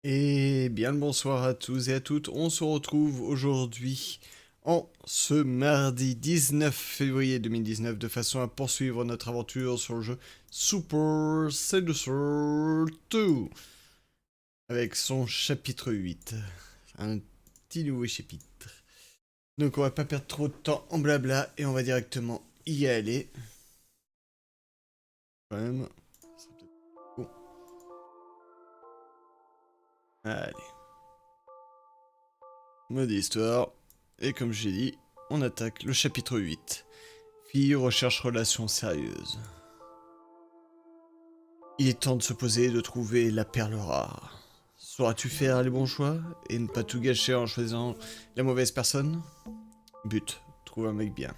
Et bien le bonsoir à tous et à toutes, on se retrouve aujourd'hui en ce mardi 19 février 2019 de façon à poursuivre notre aventure sur le jeu Super Seducer 2 avec son chapitre 8, un petit nouveau chapitre. Donc on va pas perdre trop de temps en blabla et on va directement y aller. Quand même, c'est peut-être bon. Allez. Mode histoire. Et comme j'ai dit, on attaque le chapitre 8. Fille recherche relation sérieuse. Il est temps de se poser et de trouver la perle rare. Sauras-tu faire les bons choix et ne pas tout gâcher en choisissant la mauvaise personne? But, trouve un mec bien.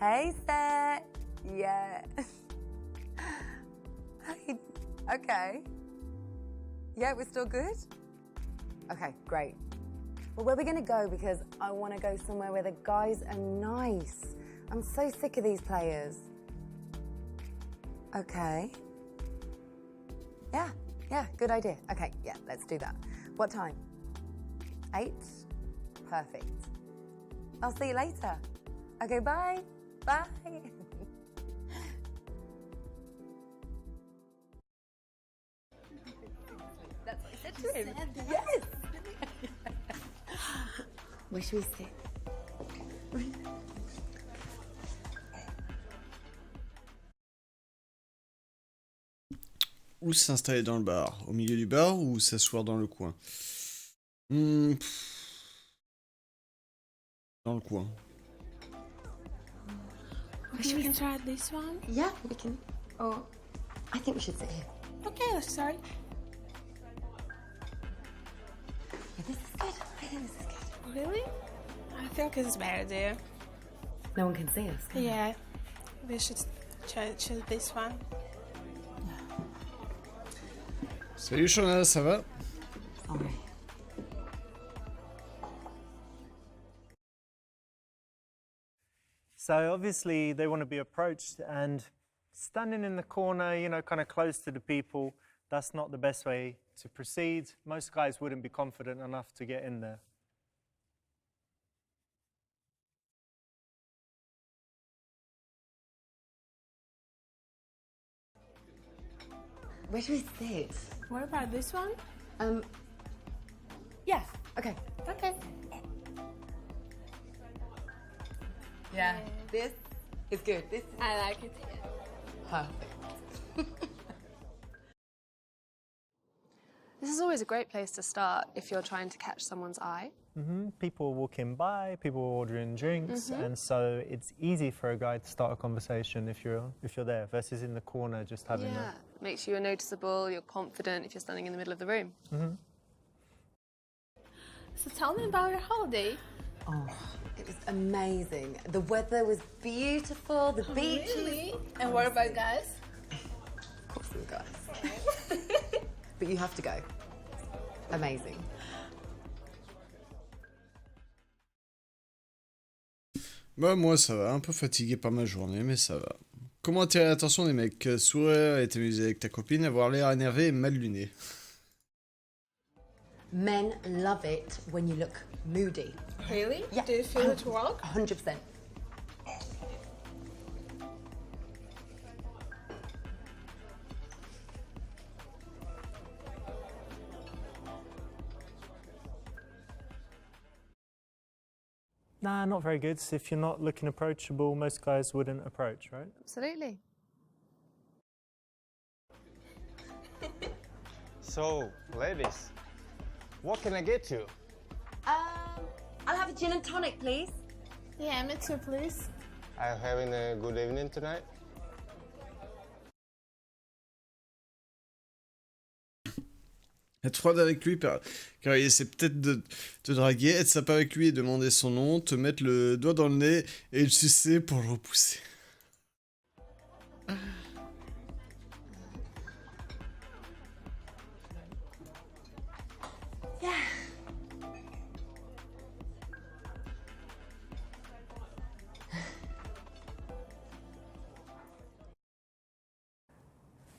Hey, Seth. Yeah. Hey. Okay. Yeah, we're still good? Okay, great. Well, where are we going to go? Because I want to go somewhere where the guys are nice. I'm so sick of these players. Okay. Yeah, good idea. Okay, yeah, let's do that. What time? 8? Perfect. I'll see you later. Okay, bye. Bye. That's what I said to him. Yes. Where should we sit? Ou s'installer dans le bar? Au milieu du bar ou s'asseoir dans le coin? Dans le coin. Wish we can try this one. Yeah, we can. Or I think we should sit here. Okay, let's start. Yeah, this is good. I think this is good. Really? I think it's better there. No one can see us. Can they? Yeah, we should choose this one. Salut Shona, ça va? Sorry. So obviously they want to be approached, and standing in the corner, kind of close to the people, that's not the best way to proceed. Most guys wouldn't be confident enough to get in there. Where should we sit? What about this one? Yeah. Okay. Okay. Yeah. This is good. This is I like it. perfect. This is always a great place to start if you're trying to catch someone's eye. People are walking by, people are ordering drinks, and so it's easy for a guy to start a conversation if you're there, versus in the corner just having Yeah, makes you noticeable, you're confident if you're standing in the middle of the room. So tell me about your holiday. Oh, it was amazing. The weather was beautiful. The beaches. Really? And what about guys? Of course, there were guys. But you have to go. Amazing. Bah moi ça va, un peu fatigué par ma journée, mais ça va. Comment attirer l'attention des mecs? Sourire et t'amuser avec ta copine, avoir l'air énervé et mal luné. Men love it when you look moody. Really? Yeah. Do you feel it work? 100%. Nah, not very good. If you're not looking approachable, most guys wouldn't approach, right? Absolutely. So, ladies, what can I get you? I'll have a gin and tonic, please. Yeah, me too, please. Are you having a good evening tonight? Être froide avec lui, car il essaie peut-être de te draguer, être sympa avec lui et demander son nom, te mettre le doigt dans le nez et le sucer pour le repousser.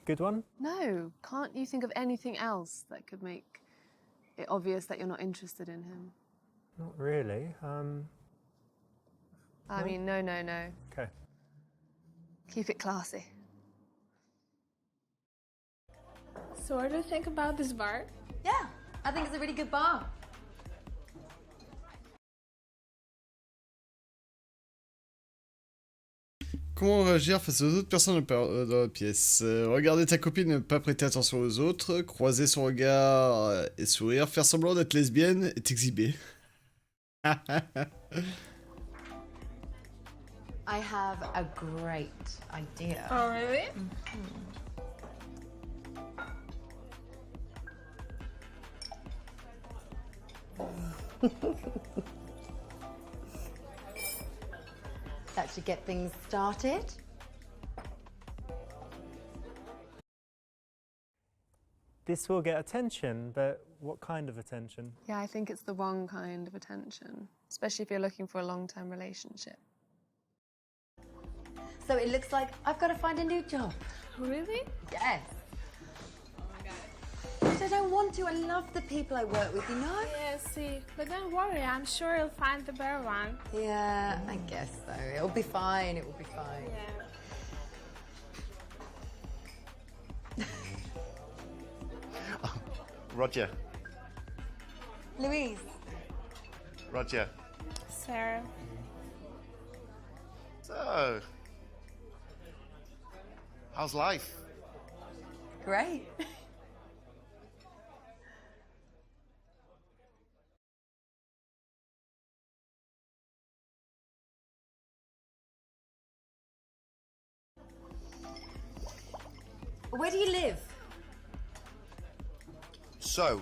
good one? No, can't you think of anything else that could make it obvious that you're not interested in him? Not really. I mean, no, no, no. Okay. Keep it classy. So what do you think about this bar? Yeah, I think it's a really good bar. Comment réagir face aux autres personnes dans la pièce? Regarder ta copine, ne pas prêter attention aux autres, croiser son regard et sourire, faire semblant d'être lesbienne et t'exhiber. I have a great idea. Oh, really? That should get things started. This will get attention, but what kind of attention? Yeah, I think it's the wrong kind of attention, especially if you're looking for a long-term relationship. So it looks like I've got to find a new job. Really? Yes. But I don't want to. I love the people I work with, you know? Yeah, see. But don't worry, I'm sure you'll find the better one. Yeah, I guess so. It'll be fine. It will be fine. Yeah. Roger. Louise. Roger. Sarah. So, how's life? Great. Where do you live? So,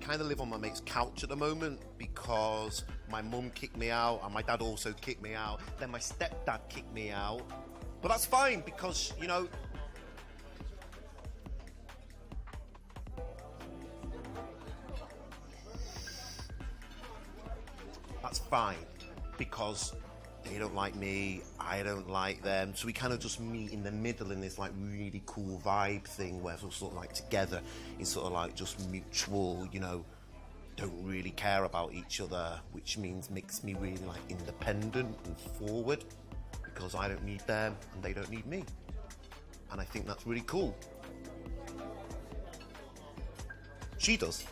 kind of live on my mate's couch at the moment because my mum kicked me out and my dad also kicked me out. Then my stepdad kicked me out. But that's fine because, you know, that's fine because they don't like me, I don't like them, so we kind of just meet in the middle in this like really cool vibe thing where we're sort of like together in sort of like just mutual, you know, don't really care about each other, which means makes me really like independent and forward because I don't need them and they don't need me, and I think that's really cool. She does.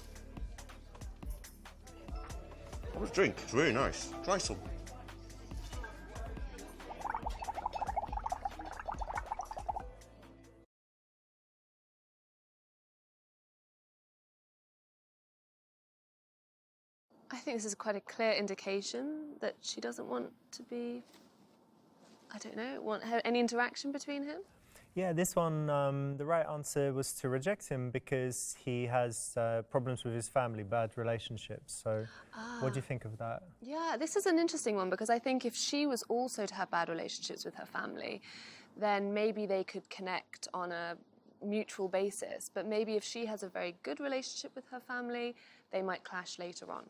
Have a drink, it's really nice. Try some. I think this is quite a clear indication that she doesn't want to be, I don't know, want any interaction between him. Yeah, this one, the right answer was to reject him because he has problems with his family, bad relationships. So what do you think of that? Yeah, this is an interesting one because I think if she was also to have bad relationships with her family, then maybe they could connect on a mutual basis. But maybe if she has a very good relationship with her family, they might clash later on.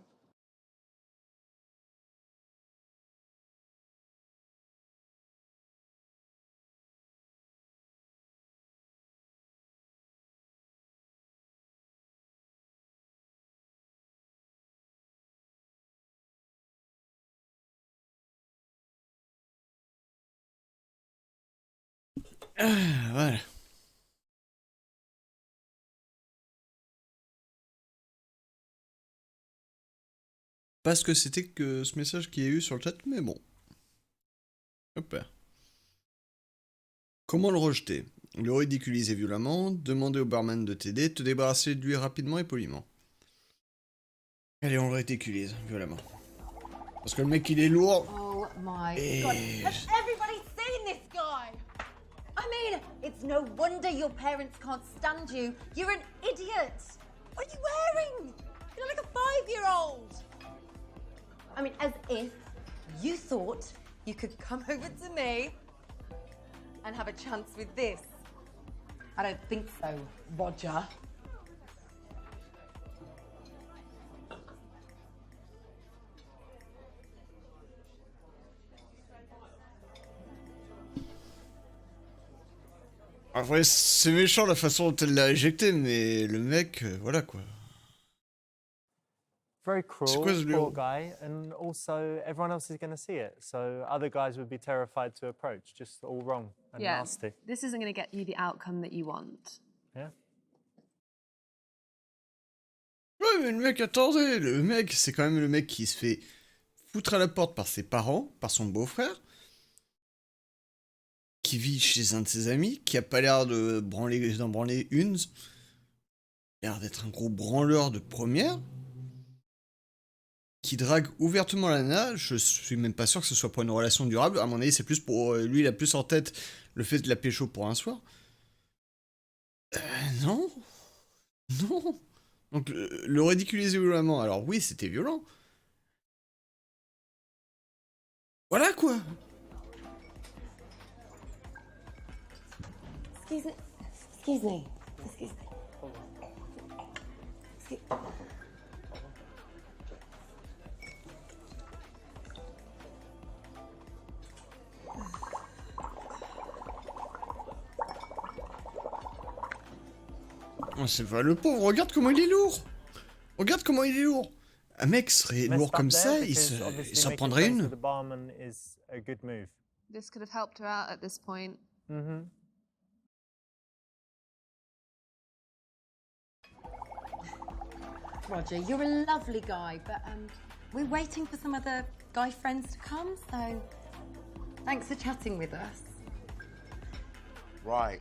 Voilà. Pas ce que c'était que ce message qu'il y a eu sur le chat, mais bon. Hop. Comment le rejeter? Le ridiculiser violemment, demander au barman de t'aider, te débarrasser de lui rapidement et poliment. Allez, on le ridiculise violemment. Parce que le mec il est lourd. Oh my Et... God. Has everybody seen this guy? I mean, it's no wonder your parents can't stand you. You're an idiot. What are you wearing? You're like a 5-year-old. I mean, as if you thought you could come over to me and have a chance with this. I don't think so, Roger. Après, c'est méchant la façon dont elle l'a éjecté, mais le mec, voilà quoi. Very C'est cruel, quoi ce poor lion? guy, and also everyone else is going to see it. So other guys would be terrified to approach, just all wrong and Yeah. nasty. This isn't going to get you the outcome that you want. Yeah. Ouais, mais le mec, attendez, le mec, c'est quand même le mec qui se fait foutre à la porte par ses parents, par son beau-frère, qui vit chez un de ses amis, qui a pas l'air d'en branler une, l'air d'être un gros branleur de première, qui drague ouvertement la nana. Je suis même pas sûr que ce soit pour une relation durable. À mon avis, c'est plus pour lui, il a plus en tête le fait de la pécho pour un soir. Non, non. Donc le ridiculiser violemment. Alors oui, c'était violent. Voilà quoi. Excuse me. Excuse me. Excuse me. Oh, c'est pas le pauvre. Regarde comment il est lourd. Regarde comment il est lourd. Un mec serait Messed lourd up comme there ça, il because obviously s'en making prendrait friends une. with the barman is a good move. This could have helped her out at this point. Mm-hmm. Roger, you're a lovely guy, but we're waiting for some other guy friends to come, so thanks for chatting with us. Right.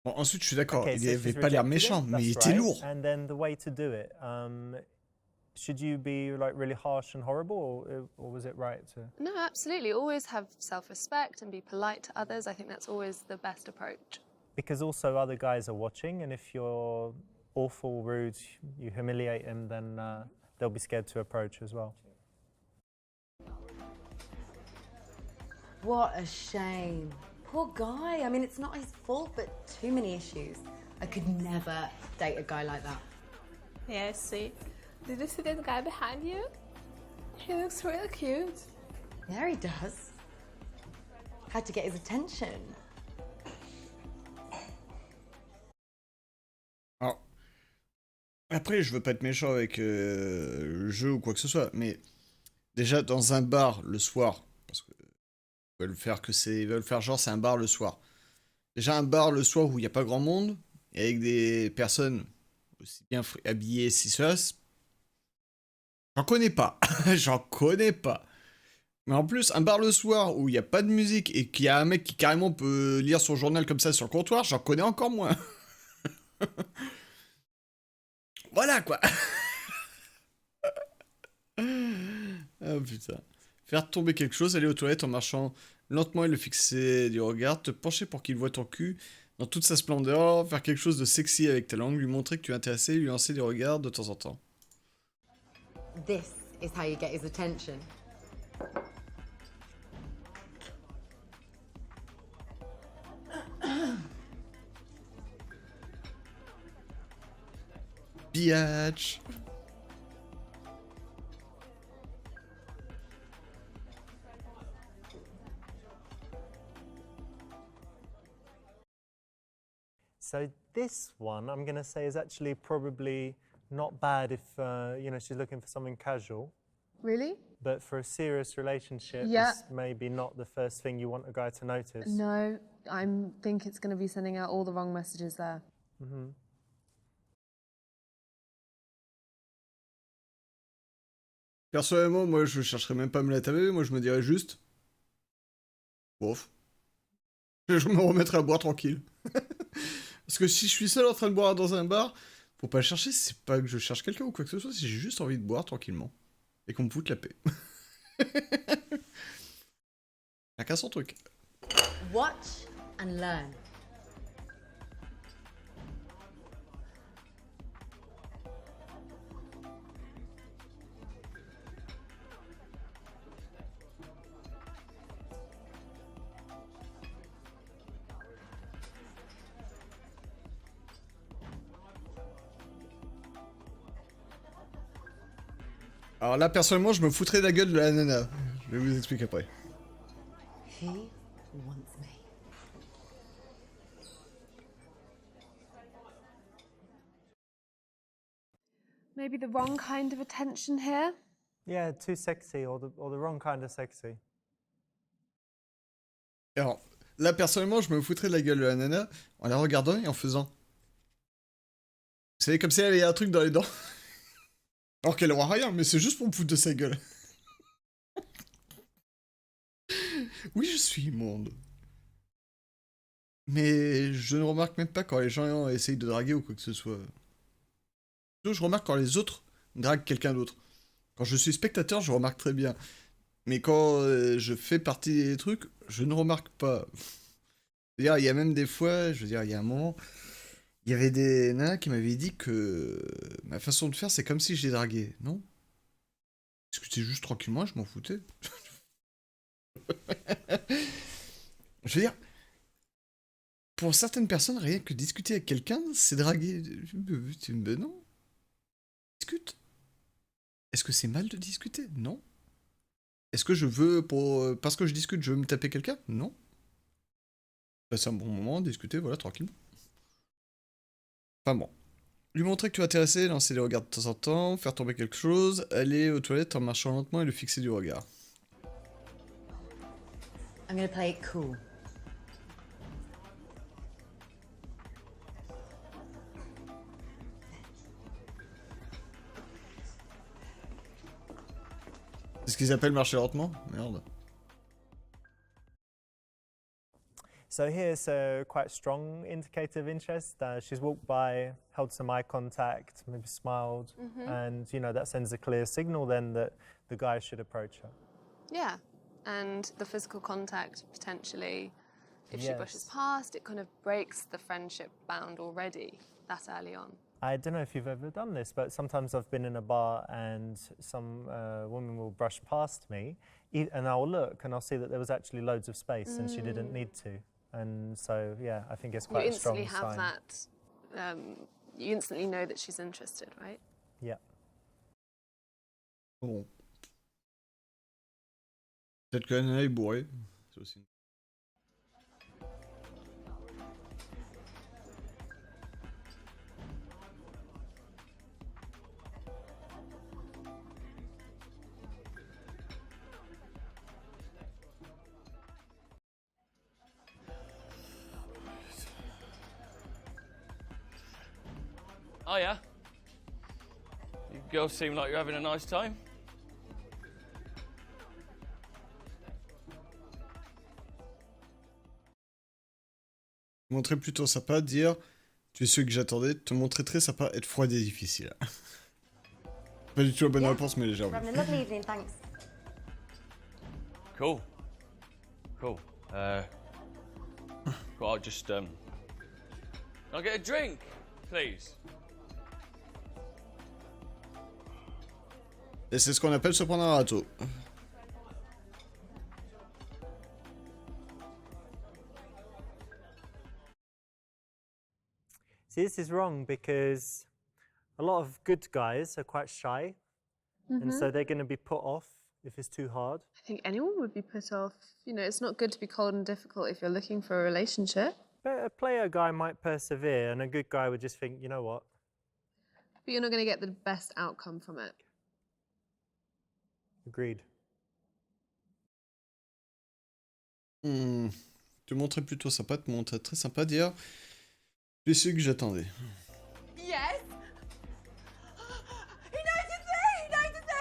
Bon, ensuite, je suis d'accord, Okay, il so avait she's pas l'air rejected méchant, it, mais il that's était right. lourd. And then the way to do it, should you be like really harsh and horrible, or was it right to? No, absolutely. Always have self-respect and be polite to others. I think that's always the best approach. Because also other guys are watching, and if you're awful, rude, you humiliate them, then they'll be scared to approach as well. What a shame. Poor guy. I mean, it's not his fault, but too many issues. I could never date a guy like that. Yeah, I see. Did you see that guy behind you? He looks really cute. Yeah, he does. Had to get his attention. Alors, après, je veux pas être méchant avec le jeu ou quoi que ce soit, mais déjà dans un bar le soir, parce que ils veulent faire genre c'est un bar le soir. Déjà un bar le soir où il n'y a pas grand monde et avec des personnes aussi bien habillées si cela, j'en connais pas, j'en connais pas. Mais en plus un bar le soir où il n'y a pas de musique et qu'il y a un mec qui carrément peut lire son journal comme ça sur le comptoir, j'en connais encore moins. Voilà quoi. Ah putain. Faire tomber quelque chose, aller aux toilettes en marchant lentement et le fixer du regard, te pencher pour qu'il voit ton cul dans toute sa splendeur, faire quelque chose de sexy avec ta langue, lui montrer que tu es intéressé, lui lancer des regards de temps en temps. This is how you get his attention. Biatch. So this one, I'm going to say, is actually probably not bad if she's looking for something casual. Really? But for a serious relationship, Yeah. it's maybe not the first thing you want a guy to notice. No, I think it's going to be sending out all the wrong messages there. Mm-hmm. Personnellement, moi je chercherais même pas à me la taper, moi je me dirais juste... Bof. Je me remettrai à boire tranquille. Parce que si je suis seul en train de boire dans un bar, faut pas le chercher, c'est pas que je cherche quelqu'un ou quoi que ce soit, si j'ai juste envie de boire tranquillement. Et qu'on me foute la paix. Chacun son truc. Watch and learn. Alors là, personnellement, je me foutrais de la gueule de la nana. Je vais vous expliquer après. He wants me. Maybe the wrong kind of attention here. Yeah, too sexy or the wrong kind of sexy. Alors, là, personnellement, je me foutrais de la gueule de la nana en la regardant et en faisant. Vous savez, comme si elle avait un truc dans les dents. Alors qu'elle aura rien, mais c'est juste pour me foutre de sa gueule. Oui, je suis immonde. Mais je ne remarque même pas quand les gens essayent de draguer ou quoi que ce soit. Je remarque quand les autres draguent quelqu'un d'autre. Quand je suis spectateur, je remarque très bien. Mais quand je fais partie des trucs, je ne remarque pas. C'est-à-dire, il y a même des fois, je veux dire, il y a un moment, il y avait des nanas qui m'avaient dit que ma façon de faire, c'est comme si je les draguais. Non? Discuter juste tranquillement, je m'en foutais. Je veux dire, pour certaines personnes, rien que discuter avec quelqu'un, c'est draguer. Ben non. Discute. Est-ce que c'est mal de discuter? Non. Est-ce que je veux, parce que je discute, je veux me taper quelqu'un? Non. Passer un bon moment, discuter, voilà, tranquille. Enfin bon. Lui montrer que tu es intéressé, lancer des regards de temps en temps, faire tomber quelque chose, aller aux toilettes en marchant lentement et le fixer du regard. I'm gonna play it cool. C'est ce qu'ils appellent marcher lentement? Merde. So here's a quite strong indicator of interest. She's walked by, held some eye contact, maybe smiled, and that sends a clear signal then that the guy should approach her. Yeah, and the physical contact potentially, if she Yes. brushes past, it kind of breaks the friendship bound already that early on. I don't know if you've ever done this, but sometimes I've been in a bar and some woman will brush past me, and I'll look and I'll see that there was actually loads of space and she didn't need to. And so, yeah, I think it's quite You a strong instantly have sign. that, you instantly know that she's interested, right? Yeah. Bon. Peut-être que la nana est bourrée. C'est aussi... Oh yeah? You girls seem like you're having a nice time. Montrer plutôt sympa, dire tu es celui que j'attendais, te montrer très sympa, être froid et difficile. Pas du tout la bonne réponse, mais j'ai envie. Having a lovely evening, thanks. Cool. Cool. Well, I'll just Can I get a drink, please? Et c'est ce qu'on appelle se prendre un râteau. See, this is wrong because a lot of good guys are quite shy, and so they're going to be put off if it's too hard. I think anyone would be put off. It's not good to be cold and difficult if you're looking for a relationship. But a player guy might persevere, and a good guy would just think, you know what? But you're not going to get the best outcome from it. Agreed. Te montrer plutôt sympa, te montrer très sympa, dire tu es celui que j'attendais. Yes. He noticed me. He noticed me.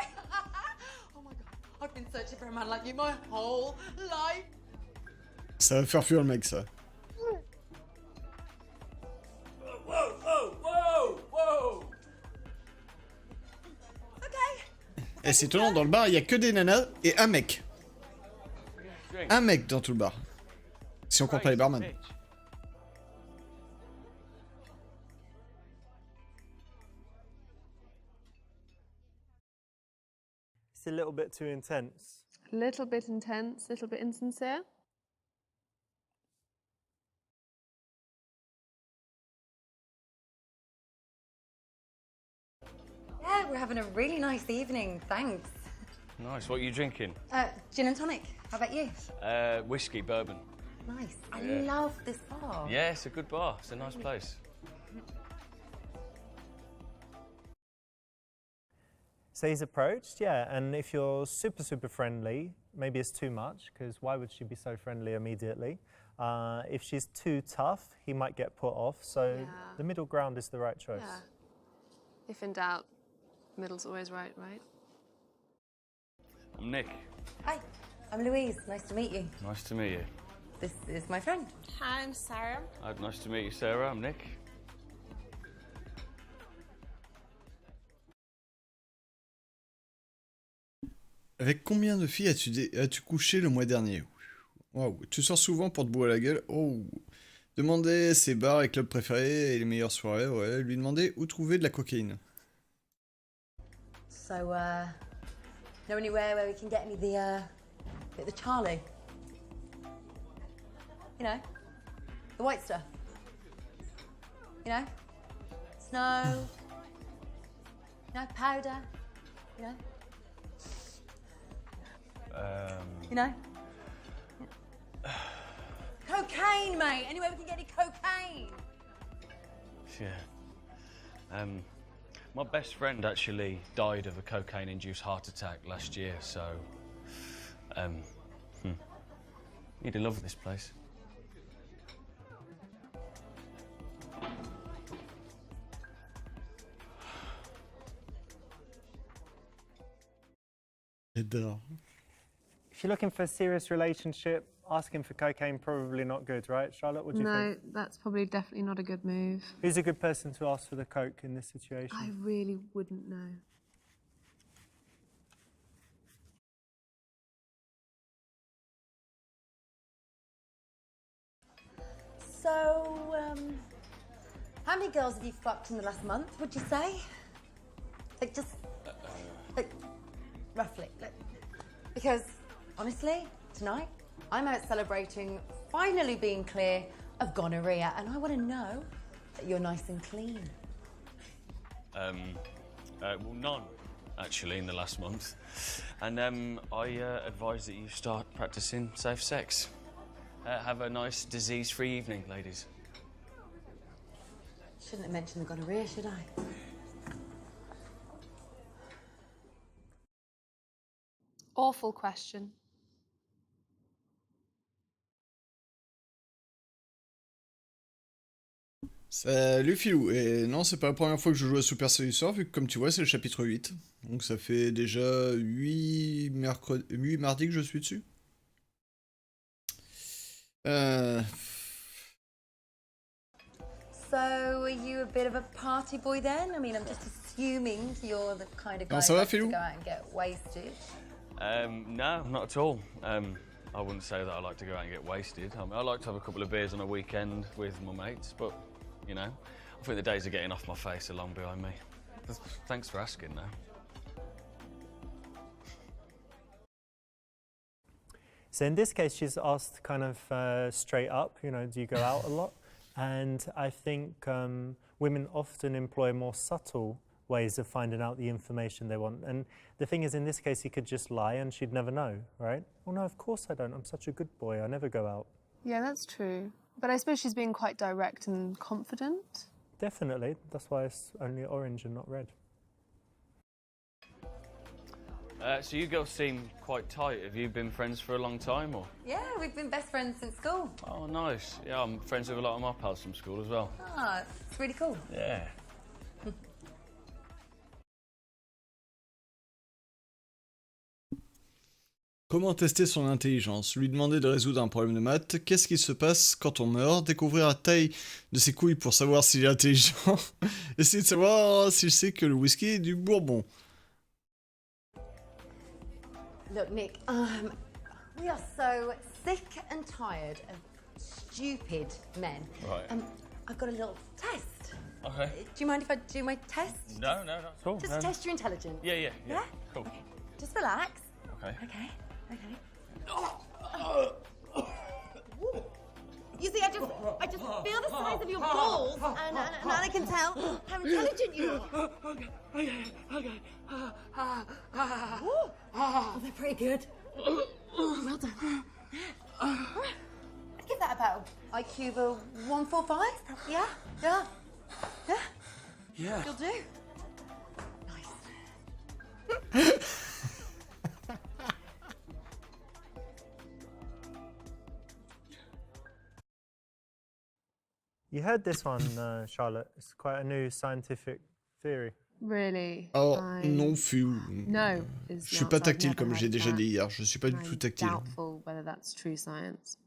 Oh my god, I've been searching for a man like you my whole life. Ça va faire fuir le mec, ça. Whoa, whoa, whoa, whoa! Okay. Et c'est étonnant, dans le bar, il y a que des nanas et un mec. Drink. Un mec dans tout le bar. Si on compte pas les barman. Bitch. It's a little bit too intense. A little bit intense, a little bit insincere. Yeah, we're having a really nice evening, thanks. Nice. What are you drinking? Gin and tonic. How about you? Whiskey, bourbon. Nice. I Yeah. love this bar. Yeah, it's a good bar. It's a nice place. So he's approached, yeah, and if you're super friendly, maybe it's too much, because why would she be so friendly immediately? If she's too tough, he might get put off, so Yeah. the middle ground is the right choice. Yeah. If in doubt, middle's always right, right? I'm Nick. Hi, I'm Louise. Nice to meet you. Nice to meet you. This is my friend. Hi, I'm Sarah. Nice to meet you, Sarah. I'm Nick. Avec combien de filles as-tu couché le mois dernier? Waouh, tu sors souvent pour te bourrer la gueule? Oh. Demander ses bars et clubs préférés et les meilleures soirées, ouais. Lui demander où trouver de la cocaïne. So, know anywhere where we can get any of the Charlie? You know, the white stuff. You know, snow. You know, powder. You know. You know. Cocaine, mate. Anywhere we can get any cocaine. Yeah. My best friend actually died of a cocaine-induced heart attack last year, so you'd love this place. J'adore. If you're looking for a serious relationship, asking for cocaine, probably not good, right? Charlotte, what do you think? No, that's probably definitely not a good move. Who's a good person to ask for the coke in this situation? I really wouldn't know. So, how many girls have you fucked in the last month, would you say? Like, just, like, roughly. Like, because, honestly, tonight, I'm out celebrating finally being clear of gonorrhea, and I want to know that you're nice and clean. Well, none, actually, in the last month. And I advise that you start practicing safe sex. Have a nice disease-free evening, ladies. Shouldn't have mentioned the gonorrhea, should I? Awful question. Salut Philou, et non, c'est pas la première fois que je joue à Super Seducer, vu que comme tu vois, c'est le chapitre 8. Donc ça fait déjà 8 mardis que je suis dessus. So, are you a bit of a party boy then? I mean, I'm just assuming you're the kind of guy ça who va, likes to Philou? go out and get wasted. No, not at all. I wouldn't say that I like to go out and get wasted. I mean, I like to have a couple of beers on a weekend with my mates, but, you know, I think the days of getting off my face are long behind me. Thanks for asking, though. So in this case, she's asked kind of straight up, you know, do you go out a lot? And I think women often employ more subtle ways of finding out the information they want. And the thing is, in this case, he could just lie and she'd never know, right? Well, no, of course I don't. I'm such a good boy. I never go out. Yeah, that's true. But I suppose she's being quite direct and confident. Definitely. That's why it's only orange and not red. So you girls seem quite tight. Have you been friends for a long time, or? Yeah, we've been best friends since school. Oh, nice. Yeah, I'm friends with a lot of my pals from school as well. Ah, it's really cool. Yeah. Comment tester son intelligence? Lui demander de résoudre un problème de maths. Qu'est-ce qui se passe quand on meurt? Découvrir la taille de ses couilles pour savoir s'il est intelligent. Essayer de savoir s'il sait que le whisky est du bourbon. Look, Nick, we are so sick and tired of stupid men. Right. I've got a little test. Okay. Do you mind if I do my test? No, not at all. Just test your intelligence. Yeah. Yeah? Cool. Okay. Just relax. Okay. Okay. You see, I just... I just feel the size of your balls, and I can tell how intelligent you are. Okay. Oh, they're pretty good. Well done. I'd give that about IQ of a 145. Yeah. You'll do. You heard this one, Charlotte. It's quite a new scientific theory. Really? Oh, non, Fiu. No. Je suis pas tactile comme j'ai déjà dit hier. Je suis pas du tout tactile. Doubtful whether that's true science.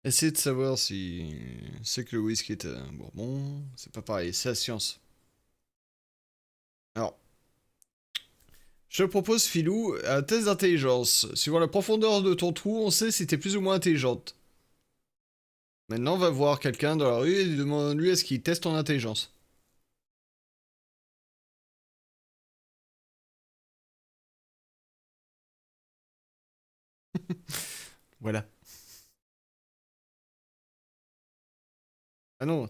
Essayez de savoir si c'est que le whisky est un bourbon. C'est pas pareil, c'est la science. Alors, je te propose, Philou, un test d'intelligence. Suivant la profondeur de ton trou, on sait si t'es plus ou moins intelligente. Maintenant, on va voir quelqu'un dans la rue et demande-lui est-ce qu'il teste ton intelligence. Voilà. Ah non.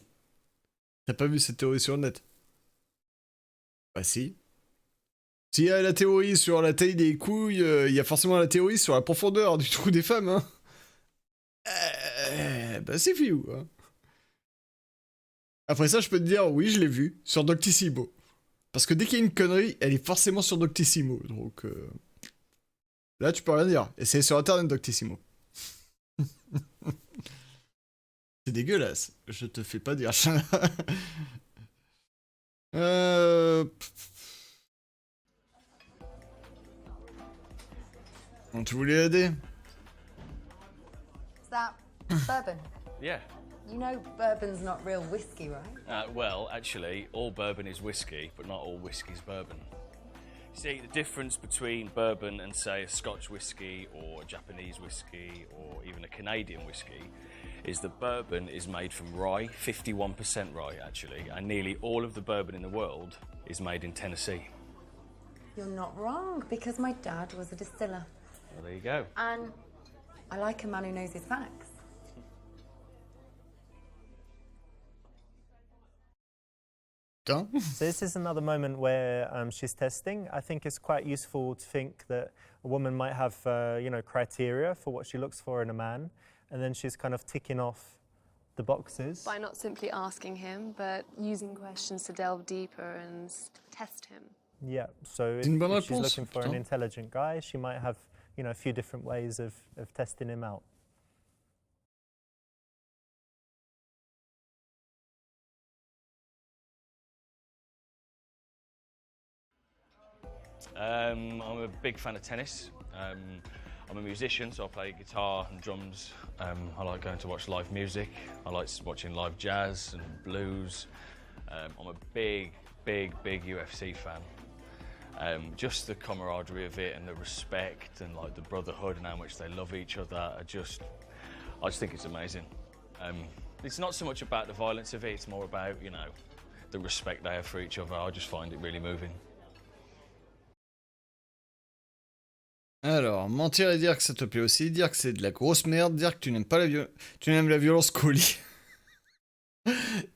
T'as pas vu cette théorie sur le net? Bah si. S'il y a la théorie sur la taille des couilles, il y a forcément la théorie sur la profondeur du trou des femmes, hein. Bah c'est Fiou, hein. Après ça, je peux te dire, oui, je l'ai vu, sur Doctissimo. Parce que dès qu'il y a une connerie, elle est forcément sur Doctissimo, donc... Là, tu peux rien dire. Et c'est sur Internet, Doctissimo. C'est dégueulasse. Je te fais pas dire ça. Tu voulais aider? Is that bourbon? Yeah. You know bourbon's not real whiskey, right? Well, actually, all bourbon is whiskey, but not all whiskey's bourbon. See, the difference between bourbon and, say, a Scotch whiskey or a Japanese whiskey or even a Canadian whiskey is that bourbon is made from rye, 51% rye, actually, and nearly all of the bourbon in the world is made in Tennessee. You're not wrong, because my dad was a distiller. Well, there you go. And I like a man who knows his facts. So this is another moment where she's testing. I think it's quite useful to think that a woman might have, criteria for what she looks for in a man, and then she's kind of ticking off the boxes. By not simply asking him, but using questions to delve deeper and test him. Yeah, so if she's looking for an intelligent guy, she might have, a few different ways of testing him out. I'm a big fan of tennis. I'm a musician, so I play guitar and drums. I like going to watch live music. I like watching live jazz and blues. I'm a big UFC fan. Just the camaraderie of it and the respect and like the brotherhood and how much they love each other. I just think it's amazing. It's not so much about the violence of it, it's more about, the respect they have for each other. I just find it really moving. Alors, mentir et dire que ça te plaît aussi, dire que c'est de la grosse merde, dire que tu n'aimes pas tu n'aimes la violence colis.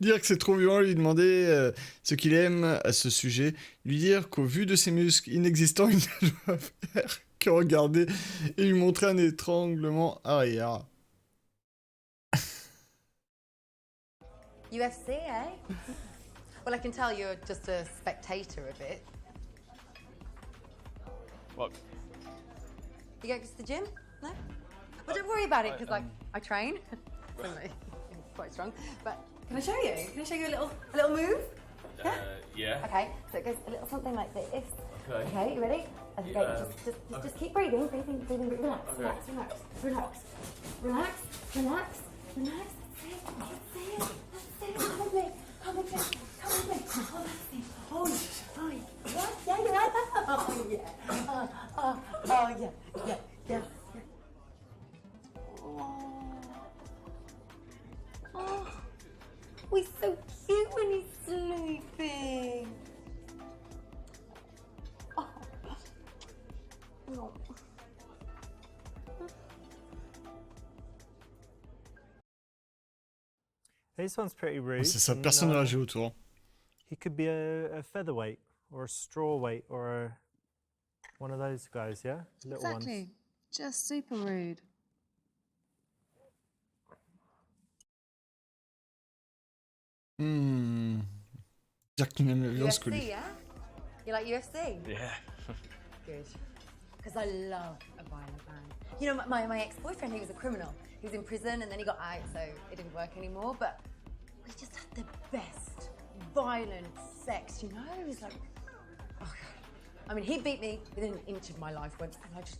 Dire que c'est trop violent, lui demander ce qu'il aime à ce sujet, lui dire qu'au vu de ses muscles inexistants, il ne doit faire que regarder et lui montrer un étranglement arrière. UFC, eh? Well, I can tell you're just a spectator of it. What? You go to the gym? No? Well, don't worry about it, because I train. So, it's quite strong. But can I show you? Can I show you a little move? Yeah. Okay, so it goes a little something like this. Okay. Okay, you ready? Okay, just keep breathing, relax, Okay. relax. That's it. Come with me. Oh, that's it. Oh, yeah, you're right. Oh, yeah. Oh, he's so cute when he's sleeping. Oh. This one's pretty rude. C'est ça, and, personne ne réagit autour. He could be a featherweight or a strawweight or one of those guys, yeah? Little Exactly. ones. Just super rude. Dire qu'il aime la violence que UFC, lui. yeah? You like UFC? Yeah. Good. Because I love a violent man. You know, my ex-boyfriend, he was a criminal. He was in prison and then he got out, so it didn't work anymore. But we just had the best violent sex, you know? It was like, oh God. I mean, he beat me within an inch of my life once, and I just,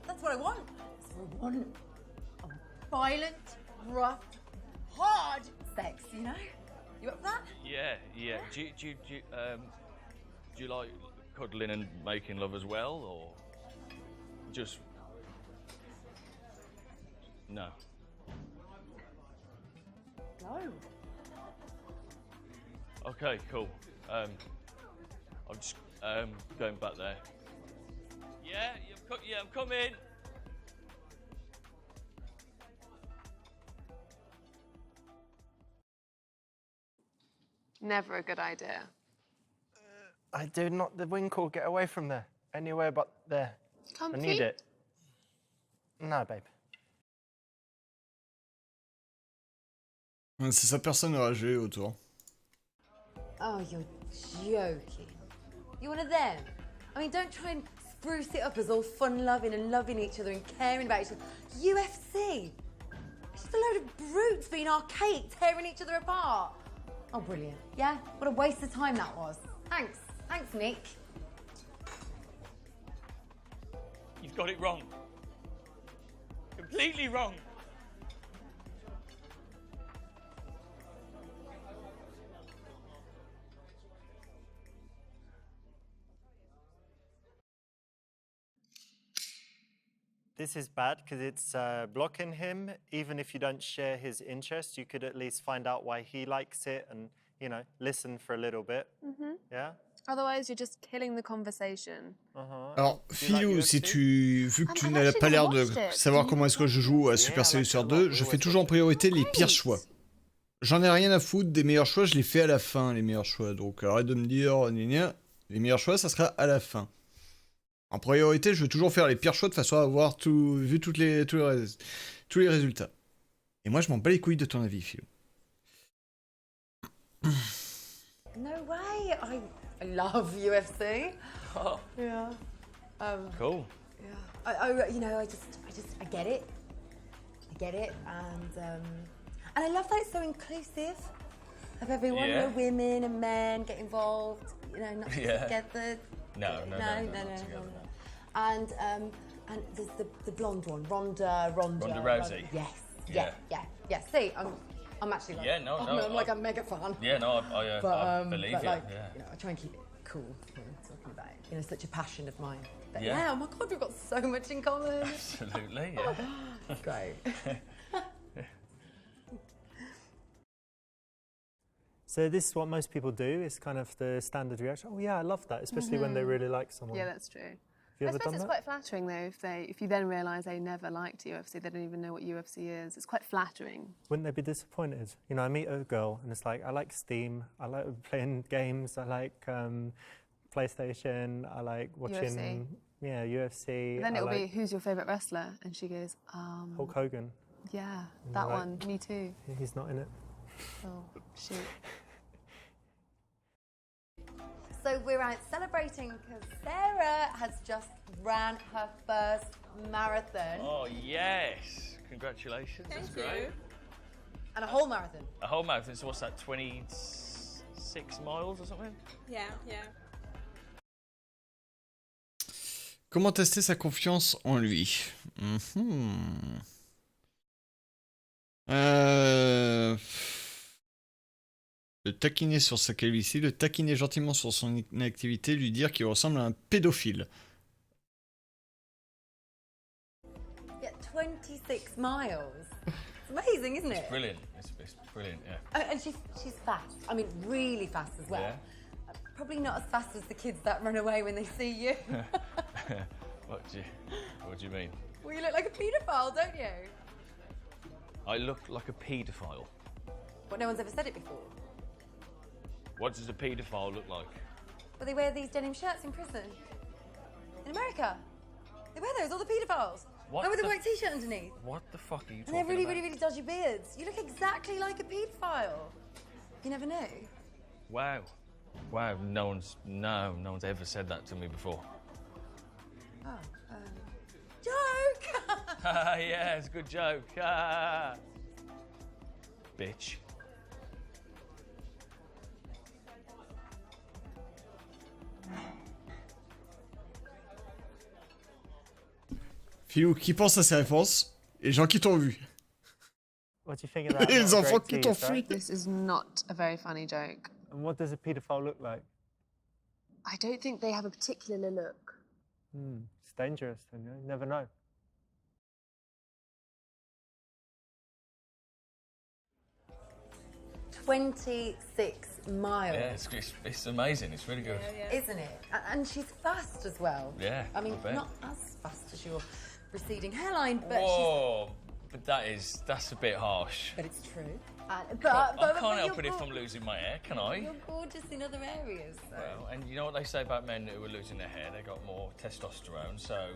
that's what I want. That's what I want. A violent, rough, hard sex, you know? You up for that? Yeah, yeah. Do you like cuddling and making love as well, or just no? No. Okay, cool. I'm just going back there. Yeah, I'm coming. Never a good idea. I do not the winkle. Get away from there. Anywhere but there. Comfy? I need it. No, babe. C'est ça, personne ne réagit autour. Oh, you're joking. You one of them? I mean, don't try and spruce it up as all fun-loving and loving each other and caring about each other. UFC? It's just a load of brutes being archaic, tearing each other apart. Oh, brilliant. Yeah? What a waste of time that was. Thanks. Thanks, Nick. You've got it wrong. Completely wrong. This is bad because it's blocking him. Even if you don't share his interest, you could at least find out why he likes it and, you know, listen for a little bit. Yeah? Otherwise, you're just killing the conversation. Alors, Philou, si vu que tu n'as pas l'air de savoir comment est-ce que je joue à Super Seducer 2, je fais toujours en priorité les pires choix. J'en ai rien à foutre des meilleurs choix, je les fais à la fin, les meilleurs choix. Donc arrête de me dire, gna, les meilleurs choix, ça sera à la fin. En priorité, je vais toujours faire les pires choix de façon à avoir vu tous les résultats. Et moi, je m'en bats les couilles de ton avis, Philou. No way. I love UFC. Oh, Yeah. cool. Yeah. You know, I get it. I get it, and I love that it's so inclusive of everyone. Yeah. You know, women and men get involved. You know, not Yeah. together. No. And there's the blonde one, Ronda Rousey. Yes. Yeah. Yeah. See, I'm actually like, Yeah, no, I'm like a mega fan. Yeah, no, I believe but you. like, Yeah. you know, I try and keep it cool. You know, talking about it. You know, such a passion of mine. But Yeah. yeah, oh my God, we've got so much in common. Absolutely, yeah. Great. So this is what most people do. It's kind of the standard reaction. Oh yeah, I love that, especially when they really like someone. Yeah, that's true. Have you I ever suppose done it's that? quite flattering though if you then realise they never liked UFC, they don't even know what UFC is. It's quite flattering. Wouldn't they be disappointed? You know, I meet a girl and it's like, I like Steam, I like playing games, I like PlayStation, I like watching UFC. But then I it'll be, like who's your favourite wrestler? And she goes, Hulk Hogan. yeah, And that you're like, one, me too. He's not in it. Oh, shoot. So we're out celebrating because Sarah has just ran her first marathon. Oh, yes. Congratulations. That's great. And a whole marathon. A whole marathon, so what's that, 26 miles or something? Yeah. Comment tester sa confiance en lui? Le taquiner sur sa calvitie, le taquiner gentiment sur son inactivité, lui dire qu'il ressemble à un pédophile. Yeah, 26 miles. It's amazing, isn't it? Brilliant. It's brilliant, yeah. And she's fast. I mean, really fast as well. Yeah. Probably not as fast as the kids that run away when they see you. What do you mean? Well, you look like a paedophile, don't you? I look like a paedophile. What, no one's ever said it before? What does a paedophile look like? Well, they wear these denim shirts in prison. In America. They wear those, all the paedophiles. What And with a the- white t-shirt underneath. What the fuck are you And talking they have really, about? really, really dodgy beards. You look exactly like a paedophile. You never knew. Wow. Wow, no one's ever said that to me before. Oh, joke! Yeah, it's a good joke. Bitch. Philou qui pense à ses réponses, et les gens qui t'ont vu. What do you think of that? Les Not a enfants great qui t'ont tease, right? fui. This is not a very funny joke. And what does a paedophile look like? I don't think they have a particular look. It's dangerous, you know? You never know. $26 miles. Yeah, it's amazing. It's really good. Isn't it? And she's fast as well. Yeah, I mean, I bet. not as fast as your receding hairline, but Whoa, but that's a bit harsh. but it's true. I But can't help you're it if gor- I'm losing my hair, can I? You're gorgeous in other areas. So. Well, and you know what they say about men who are losing their hair? They got more testosterone, so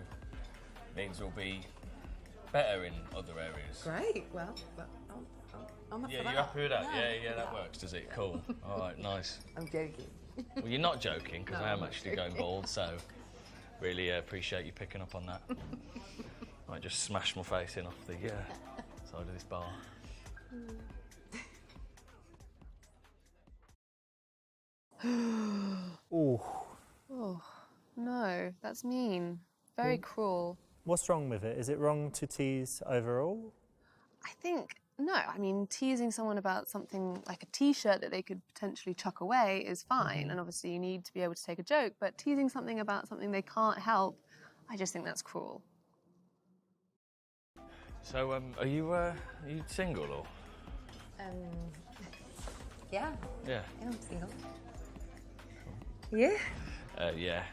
means we'll be better in other areas. Great. Well, I'm up Yeah, for you're that. happy with that? Yeah, Yeah, that works, does it? Cool. All right, nice. I'm joking. Well, you're not joking, because No, I am I'm not actually going joking. bald, so really appreciate you picking up on that. I just smashed my face in off the side of this bar. Oh, Oh, no, that's mean. Very cruel. what's wrong with it? Is it wrong to tease overall? I think, no, I mean, teasing someone about something like a t-shirt that they could potentially chuck away is fine. And obviously you need to be able to take a joke, but teasing something about something they can't help, I just think that's cruel. So, are you single or? Yeah. Yeah. Yeah, I'm single. Yeah. Yeah.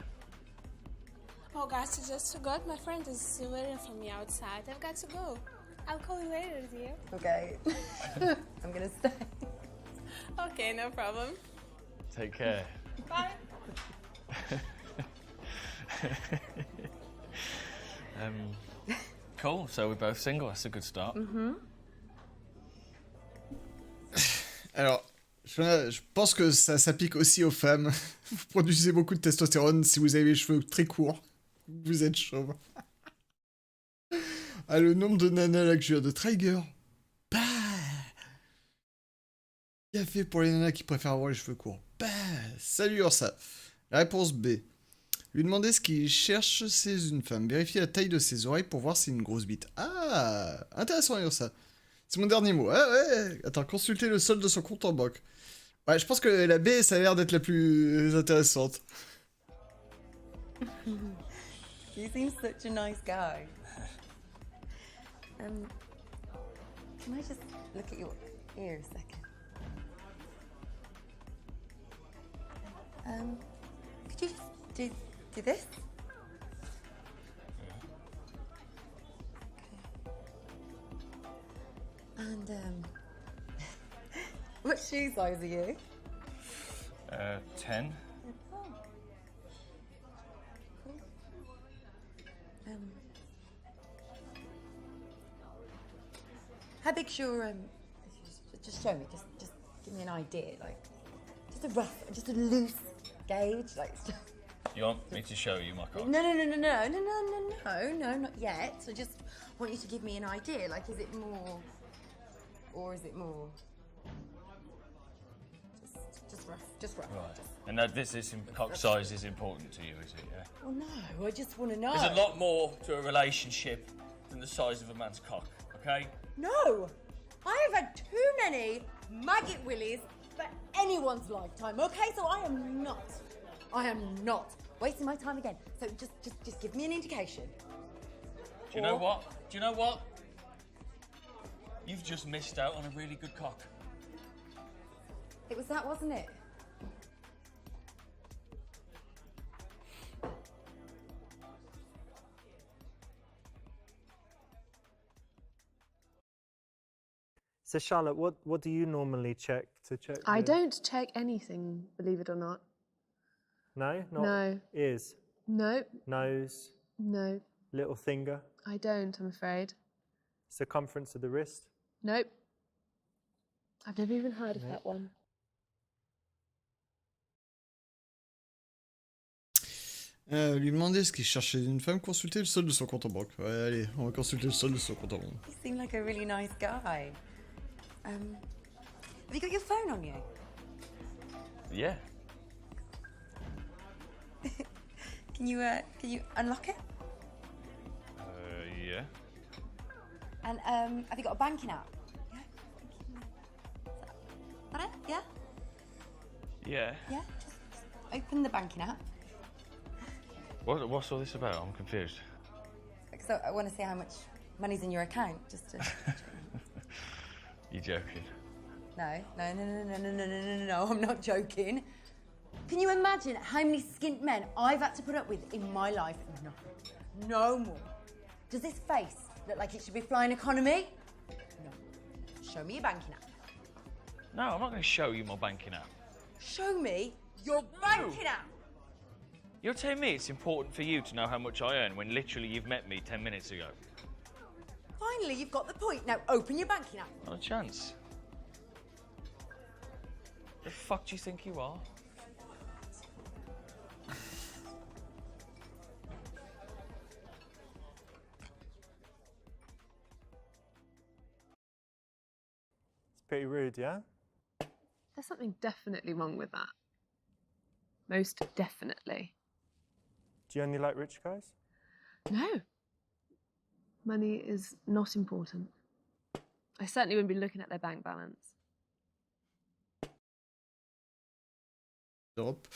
Oh, guys, I just forgot. My friend is waiting for me outside. I've got to go. I'll call you later, dear. Okay. I'm gonna stay. Okay, no problem. Take care. Bye. Cool. So we're both single. That's a good start. Alors, je pense que ça s'applique aussi aux femmes. Vous produisez beaucoup de testostérone si vous avez les cheveux très courts. Vous êtes chauve. Ah, le nombre de nanas là que je viens de trigger. Bah Qu'il y a fait pour les nanas qui préfèrent avoir les cheveux courts. Bah Salut Ursa. La réponse B. Lui demander ce qu'il cherche chez une femme. Vérifier la taille de ses oreilles pour voir si c'est une grosse bite. Ah intéressant Ursa. C'est mon dernier mot. Ah ouais. Attends, consulter le solde de son compte en banque. Ouais, je pense que la B, ça a l'air d'être la plus intéressante. You seem such a nice guy. Can I just look at your ear a second? Could you just do this? Okay. And what shoe size are you? 10. How big's your just show me, just give me an idea, like just a loose gauge, like You want me to show you my cock? no, not yet. So just want you to give me an idea, like is it more or is it more just rough. Right. And that cock size is important to you, is it? Yeah. Well no, I just want to know. There's a lot more to a relationship than the size of a man's cock, okay? No! I have had too many maggot willies for anyone's lifetime, okay? So I am not wasting my time again. So just give me an indication. Do you know what? You've just missed out on a really good cock. It was that, wasn't it? So Charlotte, what do you normally check to check? I don't check anything, believe it or not. No, not No. ears, No, nose, no, little finger, I don't, I'm afraid. circumference of the wrist. Nope. I've never even heard of that one. Lui demander ce qu'il cherchait d'une femme, consulter le solde de son compte en banque. Ouais, allez, on va consulter le solde de son compte en banque. You seem like a really nice guy. Have you got your phone on you? Yeah. Can you unlock it? Yeah. And have you got a banking app? Yeah. Is that it? Yeah. Yeah. Yeah. Just open the banking app. What's all this about? I'm confused. So I want to see how much money's in your account, just to. You joking? No, I'm not joking. Can you imagine how many skint men I've had to put up with in my life? No more. Does this face look like it should be flying economy? No. Show me your banking app. No, I'm not going to show you my banking app. Show me your banking app. You're telling me it's important for you to know how much I earn when literally you've met me 10 minutes ago? Finally, you've got the point. Now open your banking app. Not a chance. The fuck do you think you are? It's pretty rude, yeah? There's something definitely wrong with that. Most definitely. Do you only like rich guys? No. Money is not important. I certainly wouldn't be looking at their bank balance. Europe.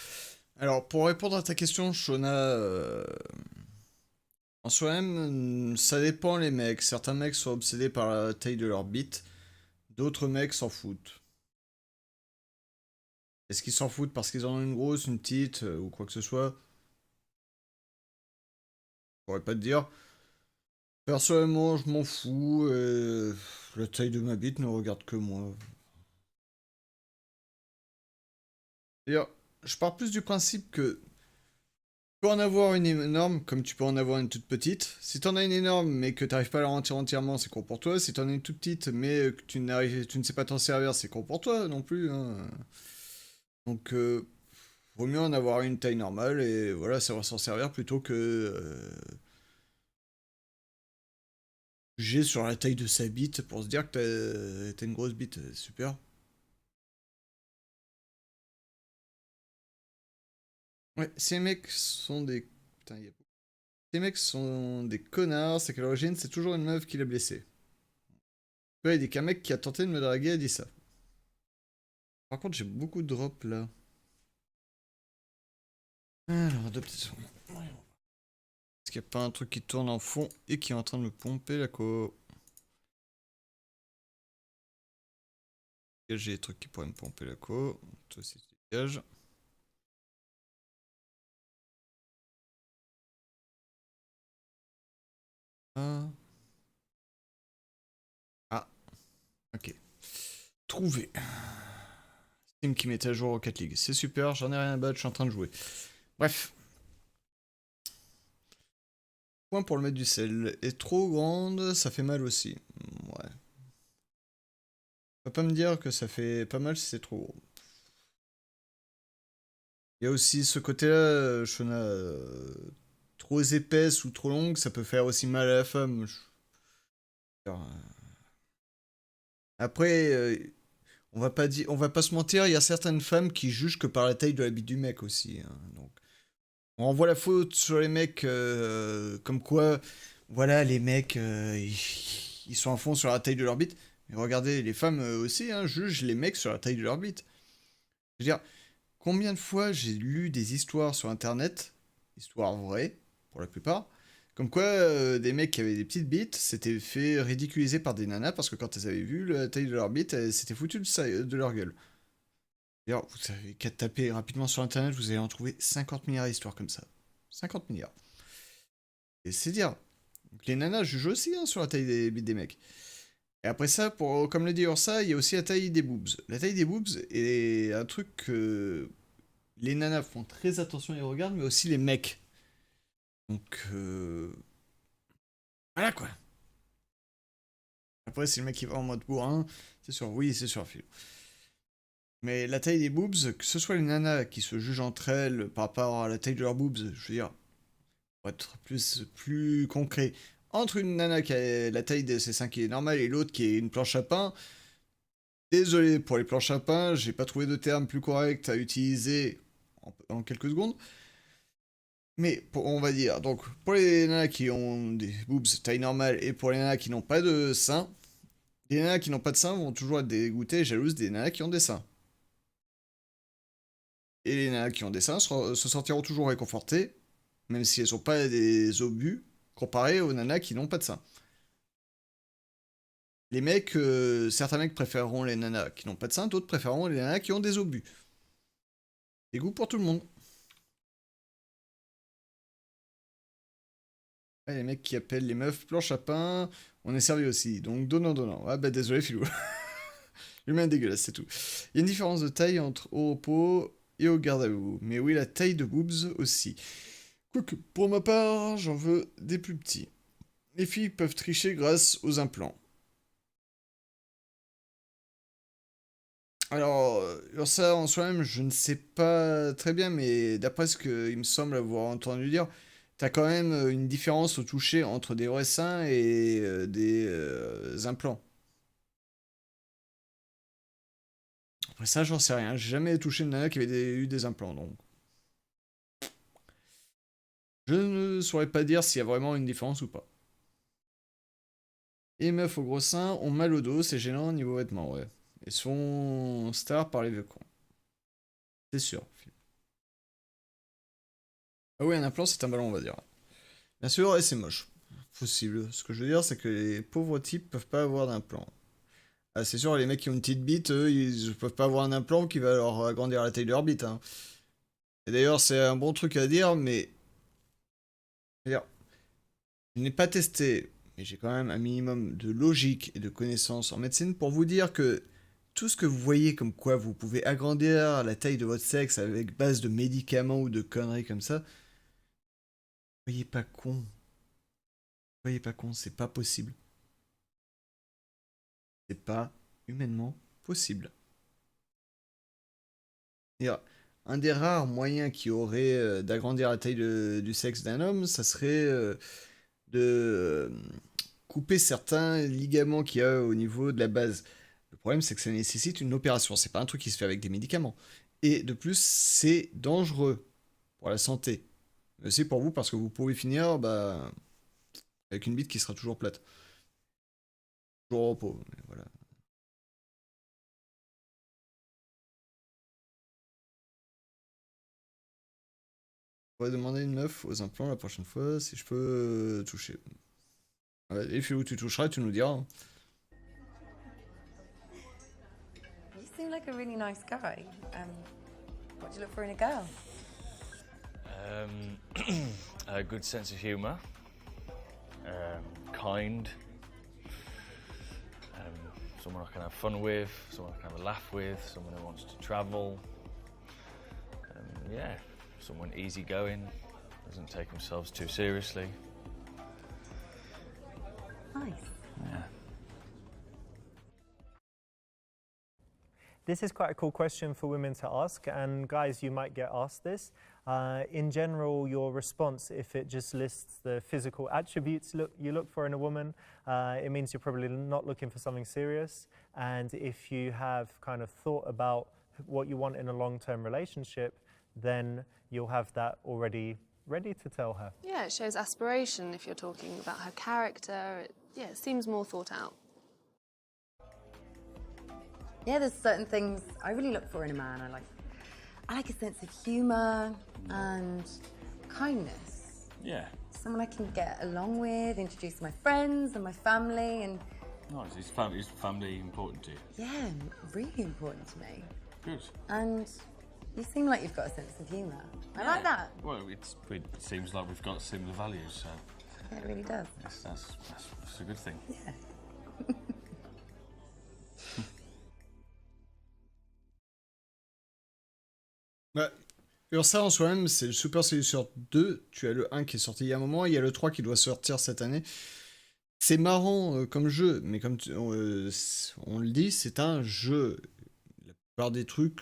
Alors, pour répondre à ta question, Shona, en soi-même, ça dépend les mecs. Certains mecs sont obsédés par la taille de leur bite, d'autres mecs s'en foutent. Est-ce qu'ils s'en foutent parce qu'ils en ont une grosse, une petite, ou quoi que ce soit? Je pourrais pas te dire. Personnellement, je m'en fous, et la taille de ma bite ne regarde que moi. D'ailleurs, je pars plus du principe que tu peux en avoir une énorme comme tu peux en avoir une toute petite. Si t'en as une énorme mais que t'arrives pas à la remplir entièrement, c'est con pour toi. Si t'en as une toute petite mais que tu ne sais pas t'en servir, c'est con pour toi non plus, hein. Donc, vaut mieux en avoir une taille normale et voilà, savoir s'en servir plutôt que juger sur la taille de sa bite pour se dire que t'as une grosse bite. Super. Ouais, ces mecs sont des... Putain, ces mecs sont des connards, c'est qu'à l'origine, c'est toujours une meuf qui l'a blessé. Ouais, il y a qu'un mec qui a tenté de me draguer a dit ça. Par contre, j'ai beaucoup de drops là. Alors, adaptation. Est-ce qu'il n'y a pas un truc qui tourne en fond et qui est en train de me pomper la co? J'ai des trucs qui pourraient me pomper la co. Toi aussi, tu dégages. Ah. Ok. Trouvé. Steam qui met à jour Rocket League. C'est super, j'en ai rien à battre, je suis en train de jouer. Bref. Point pour le mettre du sel. Est trop grande, ça fait mal aussi. Ouais. Va pas me dire que ça fait pas mal si c'est trop gros. Il y a aussi ce côté-là, Shona, trop épaisse ou trop longue, ça peut faire aussi mal à la femme. Après, on va pas se mentir, il y a certaines femmes qui jugent que par la taille de la bite du mec aussi, hein, donc. On renvoie la faute sur les mecs, comme quoi, voilà, les mecs, ils sont à fond sur la taille de leur bite. Mais regardez, les femmes aussi, hein, jugent les mecs sur la taille de leur bite. Je veux dire, combien de fois j'ai lu des histoires sur internet, histoires vraies, pour la plupart, comme quoi des mecs qui avaient des petites bites s'étaient fait ridiculiser par des nanas parce que quand elles avaient vu la taille de leur bite, elles s'étaient foutues de leur gueule. D'ailleurs, vous savez qu'à taper rapidement sur internet, vous allez en trouver 50 milliards d'histoires comme ça. 50 milliards. Et c'est dire. Donc les nanas jugent aussi, hein, sur la taille des bites des mecs. Et après ça, comme le dit Ursa, il y a aussi la taille des boobs. La taille des boobs est un truc que les nanas font très attention et regardent, mais aussi les mecs. Donc, voilà quoi. Après, si le mec il va en mode bourrin, c'est sûr, oui, c'est sûr, Philo. Mais la taille des boobs, que ce soit les nanas qui se jugent entre elles par rapport à la taille de leurs boobs, je veux dire, pour être plus concret, entre une nana qui a la taille de ses seins qui est normale et l'autre qui est une planche à pain, désolé pour les planches à pain, j'ai pas trouvé de terme plus correct à utiliser en quelques secondes. Mais on va dire, donc pour les nanas qui ont des boobs taille normale et pour les nanas qui n'ont pas de seins, les nanas qui n'ont pas de seins vont toujours être dégoûtées et jalouses des nanas qui ont des seins. Et les nanas qui ont des seins se sentiront toujours réconfortées, même si elles sont pas des obus, comparées aux nanas qui n'ont pas de seins. Les mecs, certains mecs préféreront les nanas qui n'ont pas de seins, d'autres préféreront les nanas qui ont des obus. Des goûts pour tout le monde. Ouais, les mecs qui appellent les meufs planche à pain, on est servi aussi, donc donnant. Ah bah désolé Philou. L'humain est dégueulasse, c'est tout. Il y a une différence de taille entre au repos et au garde à vous. Mais oui, la taille de boobs aussi. Quoique, pour ma part, j'en veux des plus petits. Les filles peuvent tricher grâce aux implants. Alors, ça en soi-même, je ne sais pas très bien, mais d'après ce qu'il me semble avoir entendu dire, t'as quand même une différence au toucher entre des vrais seins et des implants. Après ça, j'en sais rien. J'ai jamais touché une nana qui avait eu des implants, donc. Je ne saurais pas dire s'il y a vraiment une différence ou pas. Et les meufs aux gros seins ont mal au dos, c'est gênant niveau vêtements, ouais. Ils sont stars par les vieux cons. C'est sûr. Ah oui, un implant, c'est un ballon, on va dire. Bien sûr, et c'est moche. Possible. Ce que je veux dire, c'est que les pauvres types peuvent pas avoir d'implant. Ah, c'est sûr, les mecs qui ont une petite bite, eux, ils peuvent pas avoir un implant qui va leur agrandir la taille de leur bite. Hein. Et d'ailleurs, c'est un bon truc à dire, mais... Je n'ai pas testé, mais j'ai quand même un minimum de logique et de connaissances en médecine pour vous dire que tout ce que vous voyez comme quoi vous pouvez agrandir la taille de votre sexe avec base de médicaments ou de conneries comme ça, soyez pas con. Soyez pas con, c'est pas possible. C'est pas humainement possible. Et un des rares moyens qui aurait d'agrandir la taille du sexe d'un homme, ça serait de couper certains ligaments qu'il y a au niveau de la base. Le problème, c'est que ça nécessite une opération. C'est pas un truc qui se fait avec des médicaments. Et de plus, c'est dangereux pour la santé. C'est pour vous parce que vous pouvez finir avec une bite qui sera toujours plate. Toujours au repos, mais voilà. On va demander une meuf aux implants la prochaine fois si je peux toucher. Ouais, et puis où tu toucheras, tu nous diras. You seem like a really nice guy. What do you look for in a girl? A good sense of humour, kind, someone I can have fun with, someone I can have a laugh with, someone who wants to travel. Yeah, someone easygoing, doesn't take themselves too seriously. Nice. Yeah. This is quite a cool question for women to ask, and guys, you might get asked this. In general, your response, if it just lists the physical attributes you look for in a woman, it means you're probably not looking for something serious. And if you have kind of thought about what you want in a long-term relationship, then you'll have that already ready to tell her. Yeah, it shows aspiration if you're talking about her character. It seems more thought out. Yeah, there's certain things I really look for in a man. I like a sense of humour and kindness. Yeah. Someone I can get along with, introduce my friends and my family, and... Nice. Is family important to you? Yeah, really important to me. Good. And you seem like you've got a sense of humour. I like that. Well, it seems like we've got similar values, so... Yeah, it really does. Yes, that's a good thing. Yeah. Alors ça en soi-même, c'est le Super Seducer 2. Tu as le 1 qui est sorti il y a un moment, il y a le 3 qui doit sortir cette année. C'est marrant comme jeu, mais comme on le dit, c'est un jeu. La plupart des trucs,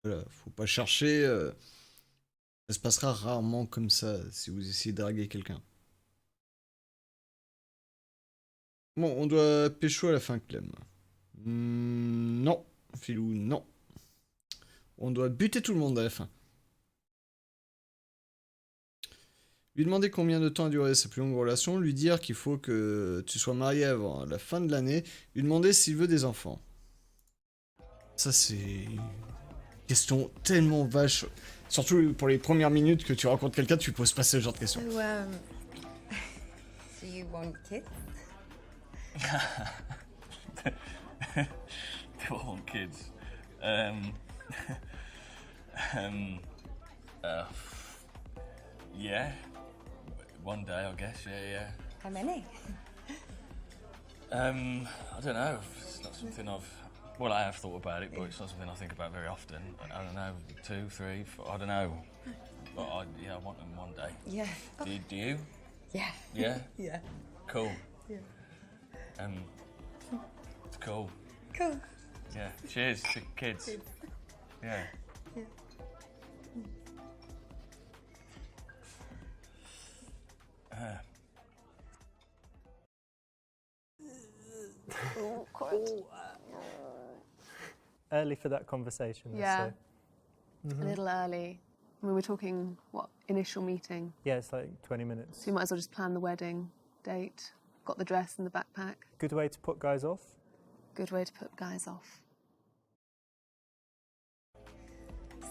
voilà, faut pas chercher. Ça se passera rarement comme ça si vous essayez de draguer quelqu'un. Bon, on doit pécho à la fin, Clem. Non, Filou, non. On doit buter tout le monde à la fin. Lui demander combien de temps a duré sa plus longue relation, lui dire qu'il faut que tu sois marié avant la fin de l'année, lui demander s'il veut des enfants. Ça, c'est une question tellement vache. Surtout pour les premières minutes que tu rencontres quelqu'un, tu poses pas ce genre de questions. So, do you want kids? Do I want kids? Yeah. One day, I guess. Yeah. How many? I don't know. It's not something Well, I have thought about it, but it's not something I think about very often. I don't know, 2, 3, 4, I don't know. But I want them one day. Yeah. Do you? Yeah. Yeah? Yeah. Cool. Yeah. Cool. Cool. Yeah. Cheers to kids. Yeah. Yeah. Early for that conversation. Yeah. So. A little early. I mean, we're talking, what, initial meeting? Yeah, it's like 20 minutes. So you might as well just plan the wedding date. Got the dress and the backpack. Good way to put guys off. Good way to put guys off.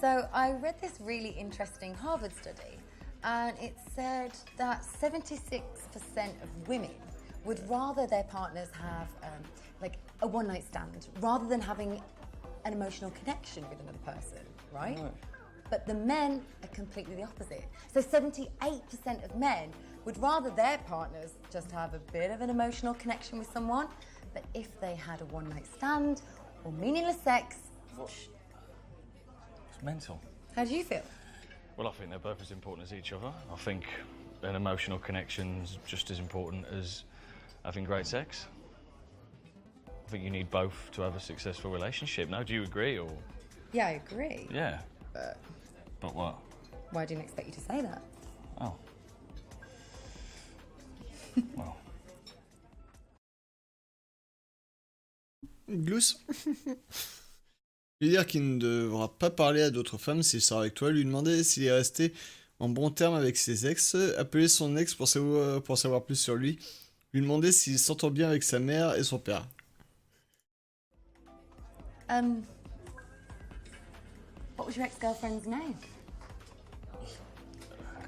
So I read this really interesting Harvard study, and it said that 76% of women would rather their partners have like a one-night stand rather than having an emotional connection with another person, right? But the men are completely the opposite. So 78% of men would rather their partners just have a bit of an emotional connection with someone, but if they had a one-night stand or meaningless sex, It's mental. how do you feel? Well, I think they're both as important as each other. I think an emotional connection's just as important as having great sex. I think you need both to have a successful relationship. Now, do you agree, or...? Yeah, I agree. Yeah. But what? Why didn't I expect you to say that? Oh. Well. Glousse. Lui dire qu'il ne devra pas parler à d'autres femmes s'il sort avec toi, lui demander s'il est resté en bon terme avec ses ex, appeler son ex pour savoir plus sur lui, lui demander s'il s'entend bien avec sa mère et son père. What was your ex-girlfriend's name?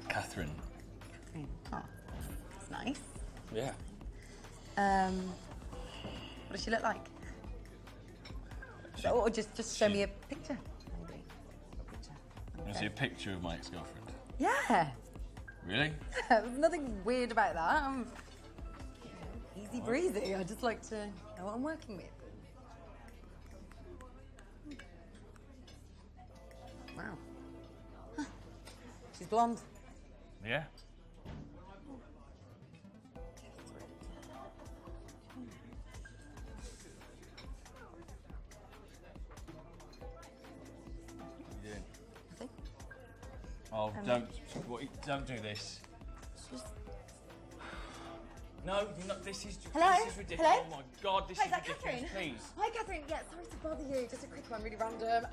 Catherine. Oh, that's nice. Yeah. What does she look like? Or just show me a picture, maybe. A picture. You want to see a picture of my ex-girlfriend? Yeah. Really? There's nothing weird about that. I'm easy breezy. I just like to know what I'm working with. Wow. Huh. She's blonde. Yeah. Oh, don't do this. No, you're not. This is ridiculous. Hello? Oh my God, this Hi, is is that ridiculous. Catherine? Please. Hi, Catherine. Yeah, sorry to bother you. Just a quick one, really random.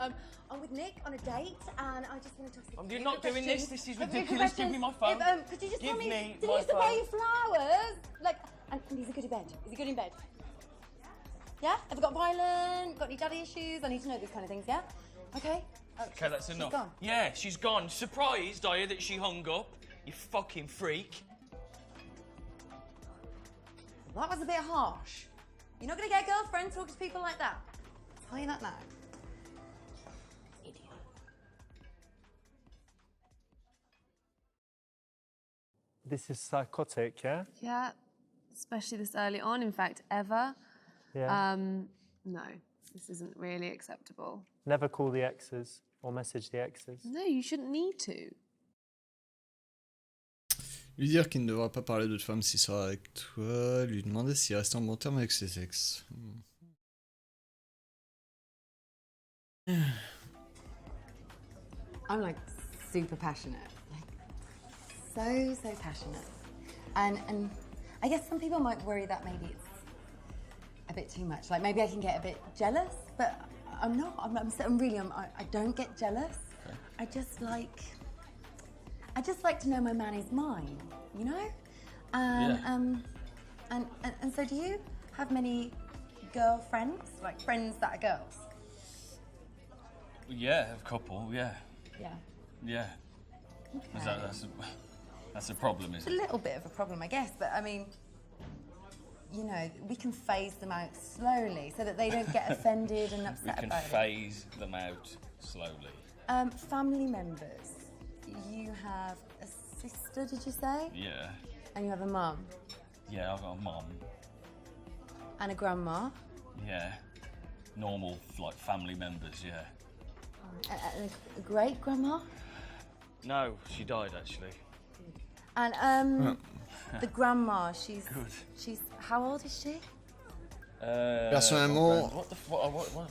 I'm with Nick on a date, and I just wanted to ask you. You're not doing this. This is A few ridiculous. Give me my phone. Could you just Give tell me? me Did he my used to buy phone. you flowers? Like, and he's a good in bed. Is he good in bed? Yeah. Ever got violent? Got any daddy issues? I need to know these kind of things. Yeah. Okay. Oh, Okay, that's enough. She's gone. Yeah, she's gone. Surprised, are you, that she hung up? You fucking freak. That was a bit harsh. You're not going to get a girlfriend talking to people like that. I'll tell you that now. Idiot. This is psychotic, yeah? Yeah, especially this early on, in fact, ever. Yeah. No, this isn't really acceptable. Never call the exes. Or message the exes. No, you shouldn't need to. Lui dire qu'il ne devra pas parler d'autres femmes s'il sera avec toi. Lui demander s'il reste en bon terme avec ses ex. I'm like super passionate, like so passionate, and I guess some people might worry that maybe it's a bit too much. Like maybe I can get a bit jealous, but I'm not. I don't get jealous. Okay. I just like to know my man is mine, you know. And and so do you have many girlfriends, like friends that are girls? Yeah, a couple, yeah. Yeah. Yeah. Okay. That's a problem, It's isn't a it? little bit of a problem, I guess, but I mean, you know, we can phase them out slowly so that they don't get offended and We upset can about phase them out slowly. it. Family members. You have a sister, did you say? Yeah. And you have a mum Yeah, I've got a mum. and a grandma Yeah. Normal, like, family members, yeah. and a great grandma. No, she died, actually. And the grandma, she's Good. how old is she? Personnellement, What the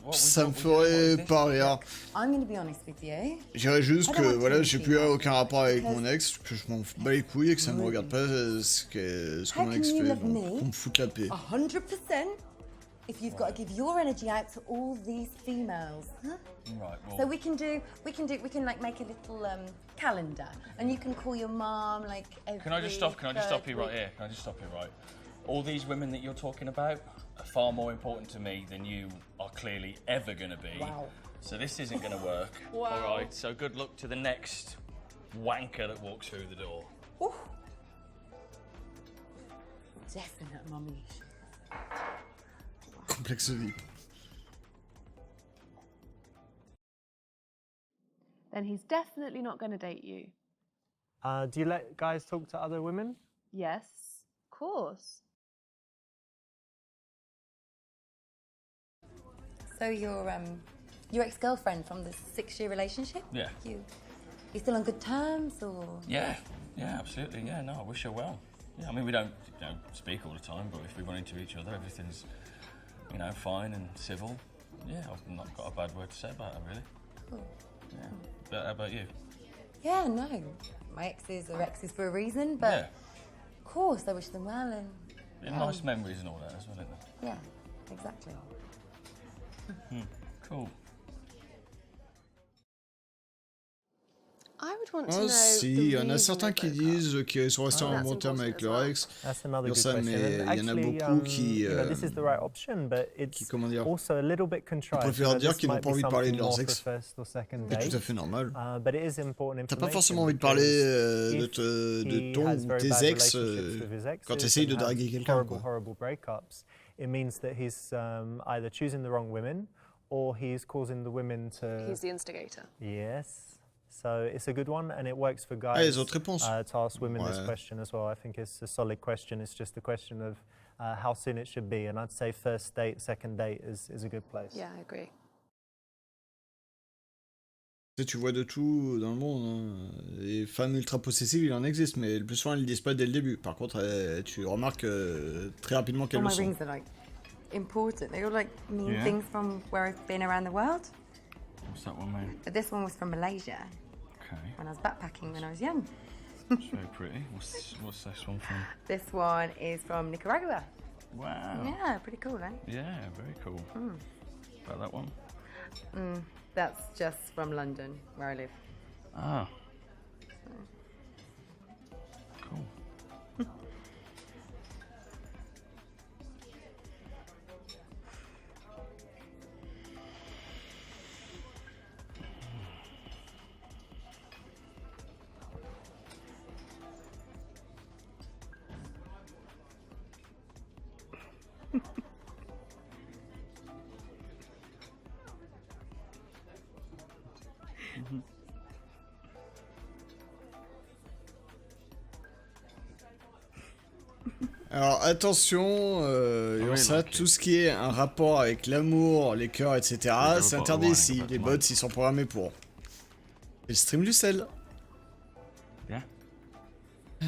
what ça me ferait pas rire. I'm going to be honest with you. Je dirais juste I que don't want voilà, to j'ai be plus aucun rapport avec because- mon ex, que je m'en bats les couilles et que ça me regarde pas ce que How mon can ex you fait. love Donc, me? qu'on me foute la paix. 100% if you've got to give your energy out to all these females. Huh? Right, well, So we can like make a little calendar, and you can call your mom like every Can I just stop you right week. here? Can I just stop you right? All these women that you're talking about are far more important to me than you are clearly ever going to be. Wow. So this isn't going to work. Wow. All right, so good luck to the next wanker that walks through the door. Ooh. Definite mummy issues. Complexe vie. Then he's definitely not going to date you. Do you let guys talk to other women? Yes, of course. So your ex-girlfriend from the 6-year relationship? Yeah. You still on good terms or? Yeah, absolutely. Yeah, no, I wish her well. Yeah, I mean, we don't speak all the time, but if we run into each other, everything's, fine and civil. Yeah, I've not got a bad word to say about her, really. Cool. Yeah. But how about you? Yeah, no. My exes are exes for a reason, but Yeah. of course I wish them well and Nice memories and all that as well, isn't yeah, exactly. there? Cool. I would want to Ah know si, the il y en a reason certains they qui broke up. disent qu'ils sont restés en That's bon terme important avec as leur well. ex. That's another Dire good ça, question. mais And il y en a actually, beaucoup qui, this is the right option, but it's comment dire, also a little bit contrived. préfèrent dire qu'ils n'ont might pas be envie de parler de something leurs more ex. for first or second C'est tout à date. fait normal. But it is important T'as pas information forcément envie de parler because de if ton he has ou very tes bad ex relationships with his quand exes t'essayes de and has draguer quelqu'un, quoi. horrible breakups, it means that he's either choosing the wrong women or he's causing the women to... He's the instigator. Yes. So it's a good one, and it works for Ah, les guys autres réponses. to ask women this Ouais. question as well. I think it's a solid question. It's just a question of how soon it should be, and I'd say first date, second date is a good place. Yeah, I agree. Tu sais, tu vois de tout dans le monde. Hein. Les femmes ultra possessives, il en existe, mais le plus souvent, elles le disent pas dès le début. Par contre, tu remarques très rapidement All qu'elles le my sont. rings are like important. They all like mean Yeah. things from where I've been around the world. What's that one mean? But this one was from Malaysia Okay, when I was backpacking when I was young. it's very pretty. What's this one from? This one is from Nicaragua. Wow. Yeah, pretty cool, eh? Yeah, very cool. About that one? That's just from London, where I live. Ah. Cool. Alors attention, oui, ça, like tout it. ce qui est un rapport avec l'amour, les cœurs, etc., Like c'est a interdit bottle of ici. wine, Les but bots, mine. ils sont programmés pour. Et le stream du sel. Bien.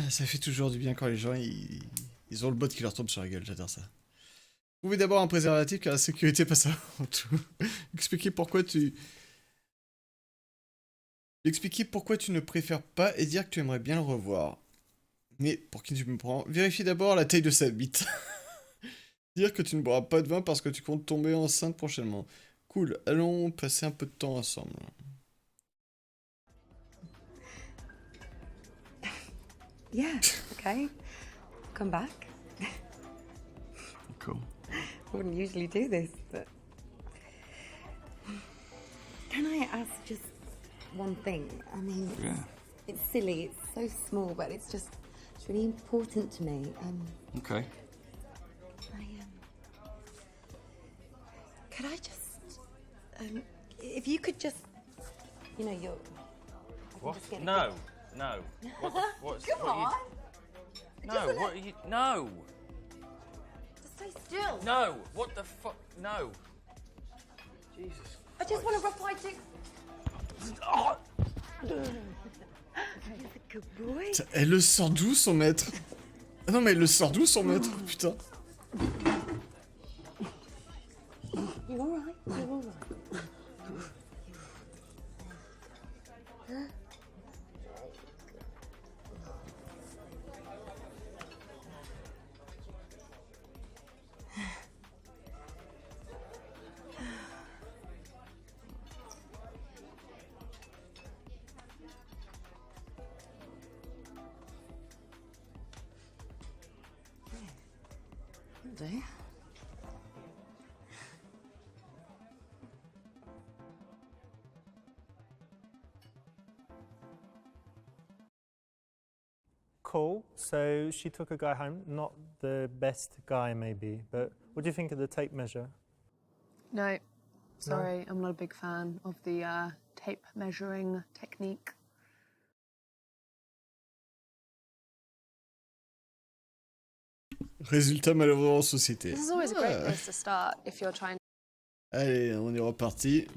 Ça fait toujours du bien quand les gens ils ont le bot qui leur tombe sur la gueule, j'adore ça. Trouvez d'abord un préservatif car la sécurité passe avant tout. Expliquez pourquoi tu ne préfères pas et dire que tu aimerais bien le revoir. Mais pour qui tu me prends? Vérifie d'abord la taille de sa bite. Dire que tu ne boiras pas de vin parce que tu comptes tomber enceinte prochainement. Cool, allons passer un peu de temps ensemble. Yeah, okay. Come back. Cool. I wouldn't usually do this, but... Can I ask just one thing? I mean, it's silly, it's so small, but it's really important to me. Okay. Could I just... if you could just... You know, you're... What? No. No. What the, what's, Come what on! No, what are you... No! Just stay still. No! What the fuck? No! Jesus I just want to reply to... Oh. He's a good boy. Elle le sort d'où son maître? Ah non mais elle le sort d'où son maître? Putain. You alright? You alright? Do. Cool. So she took a guy home, not the best guy maybe, but what do you think of the tape measure? No, sorry, I'm not a big fan of the tape measuring technique. Résultat malheureux en société. This is always a great place to start if you're trying. Allez, on est reparti.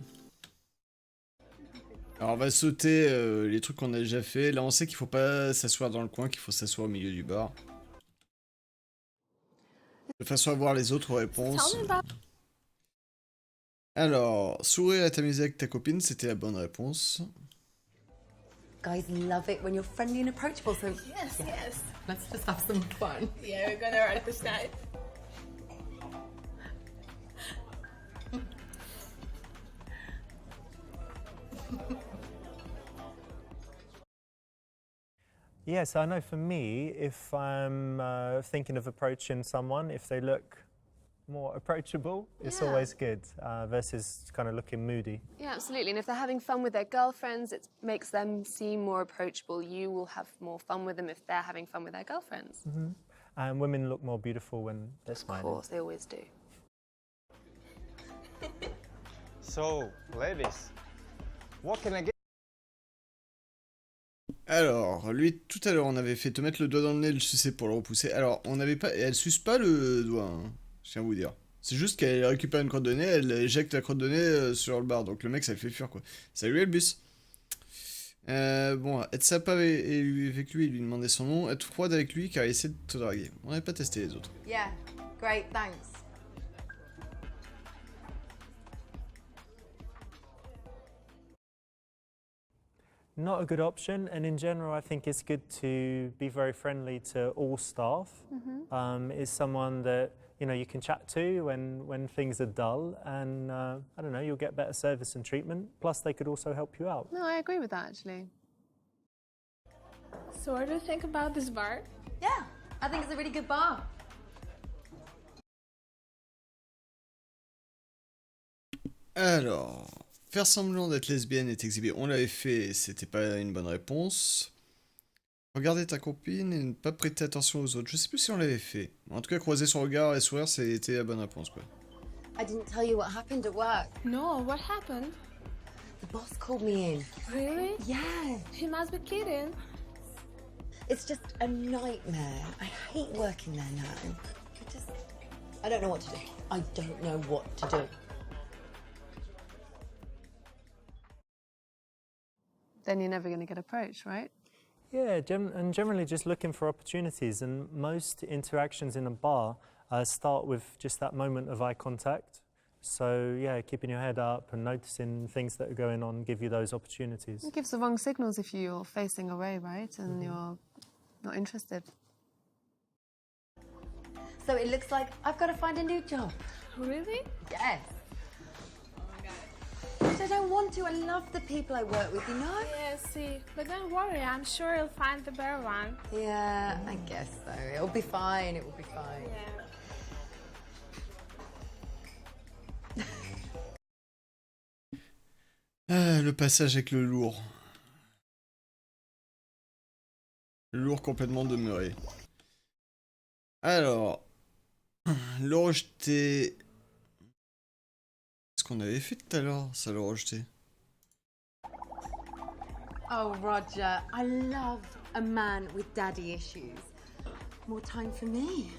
Alors on va sauter les trucs qu'on a déjà fait. Là on sait qu'il faut pas s'asseoir dans le coin, qu'il faut s'asseoir au milieu du bar. De façon à voir les autres réponses. Alors, sourire et t'amuser avec ta copine, c'était la bonne réponse. Guys love it when you're friendly and approachable, so... Yes, yes. Let's just have some fun. Yeah, we're gonna write this night. Yes, I know for me, if I'm thinking of approaching someone, if they look more approachable, it's always good versus kind of looking moody. Yeah, absolutely. And if they're having fun with their girlfriends, it makes them seem more approachable. You will have more fun with them if they're having fun with their girlfriends. Mm-hmm. And women look more beautiful when they're smiling. Of course, they always do. So, ladies, what can I get? Alors, lui, tout à l'heure, on avait fait te mettre le doigt dans le nez et le sucer pour le repousser. Alors, on n'avait pas... Elle suce pas le doigt, hein, je tiens à vous dire. C'est juste qu'elle récupère une crotte de nez, elle éjecte la crotte de nez sur le bar. Donc le mec, ça le fait fuir, quoi. Salut, Elbus. Bon, être sympa avec lui et lui demander son nom. Être froide avec lui car il essaie de te draguer. On n'avait pas testé les autres. Yeah, great, thanks. Not a good option, and in general, I think it's good to be very friendly to all staff. Is someone that you can chat to when things are dull, and I don't know, you'll get better service and treatment. Plus, they could also help you out. No, I agree with that actually. So what do you think about this bar? Yeah, I think it's a really good bar. Alors, faire semblant d'être lesbienne et t'exhiber, on l'avait fait, c'était pas une bonne réponse. Regarder ta copine et ne pas prêter attention aux autres, je sais plus si on l'avait fait. En tout cas, croiser son regard et sourire, c'était la bonne réponse, quoi. I didn't tell you what happened at work. No, what happened? The boss called me in. Really? Yeah. He must be kidding. It's just a nightmare. I hate working there now. I don't know what to do. I don't know what to do. then you're never going to get approached, right? Yeah, and generally just looking for opportunities. And most interactions in a bar start with just that moment of eye contact. So yeah, keeping your head up and noticing things that are going on give you those opportunities. It gives the wrong signals if you're facing away, right? And you're not interested. So it looks like I've got to find a new job. Really? Yes. But I don't want to. I love the people I work with, you know? Yeah, see. But don't worry, I'm sure you'll find the better one. Yeah, I guess so. It'll be fine. It will be fine. Yeah. Ah, le passage avec le lourd. Le lourd complètement demeuré. Alors, le rejeté. Qu'est-ce qu'on avait fait tout à l'heure, ça, le rejeté? Oh, Roger, I love a man with daddy issues. More time for me.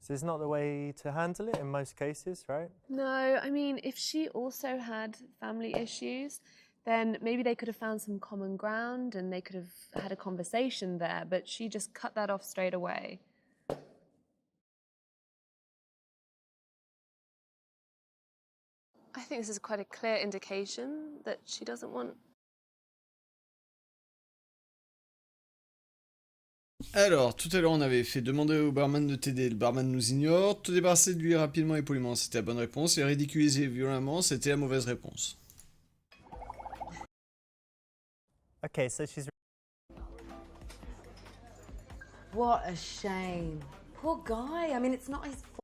This is not the way to handle it in most cases, right? No, I mean, if she also had family issues, then maybe they could have found some common ground and they could have had a conversation there, but she just cut that off straight away. I think this is quite a clear indication that she doesn't want. Alors, tout à l'heure, on avait fait demander au barman de t'aider. Le barman nous ignore. Te débarrasser de lui rapidement et poliment, c'était la bonne réponse. Et ridiculiser violemment, c'était la mauvaise réponse. Okay, so she's... What a shame. Poor guy. I mean, it's not his fault.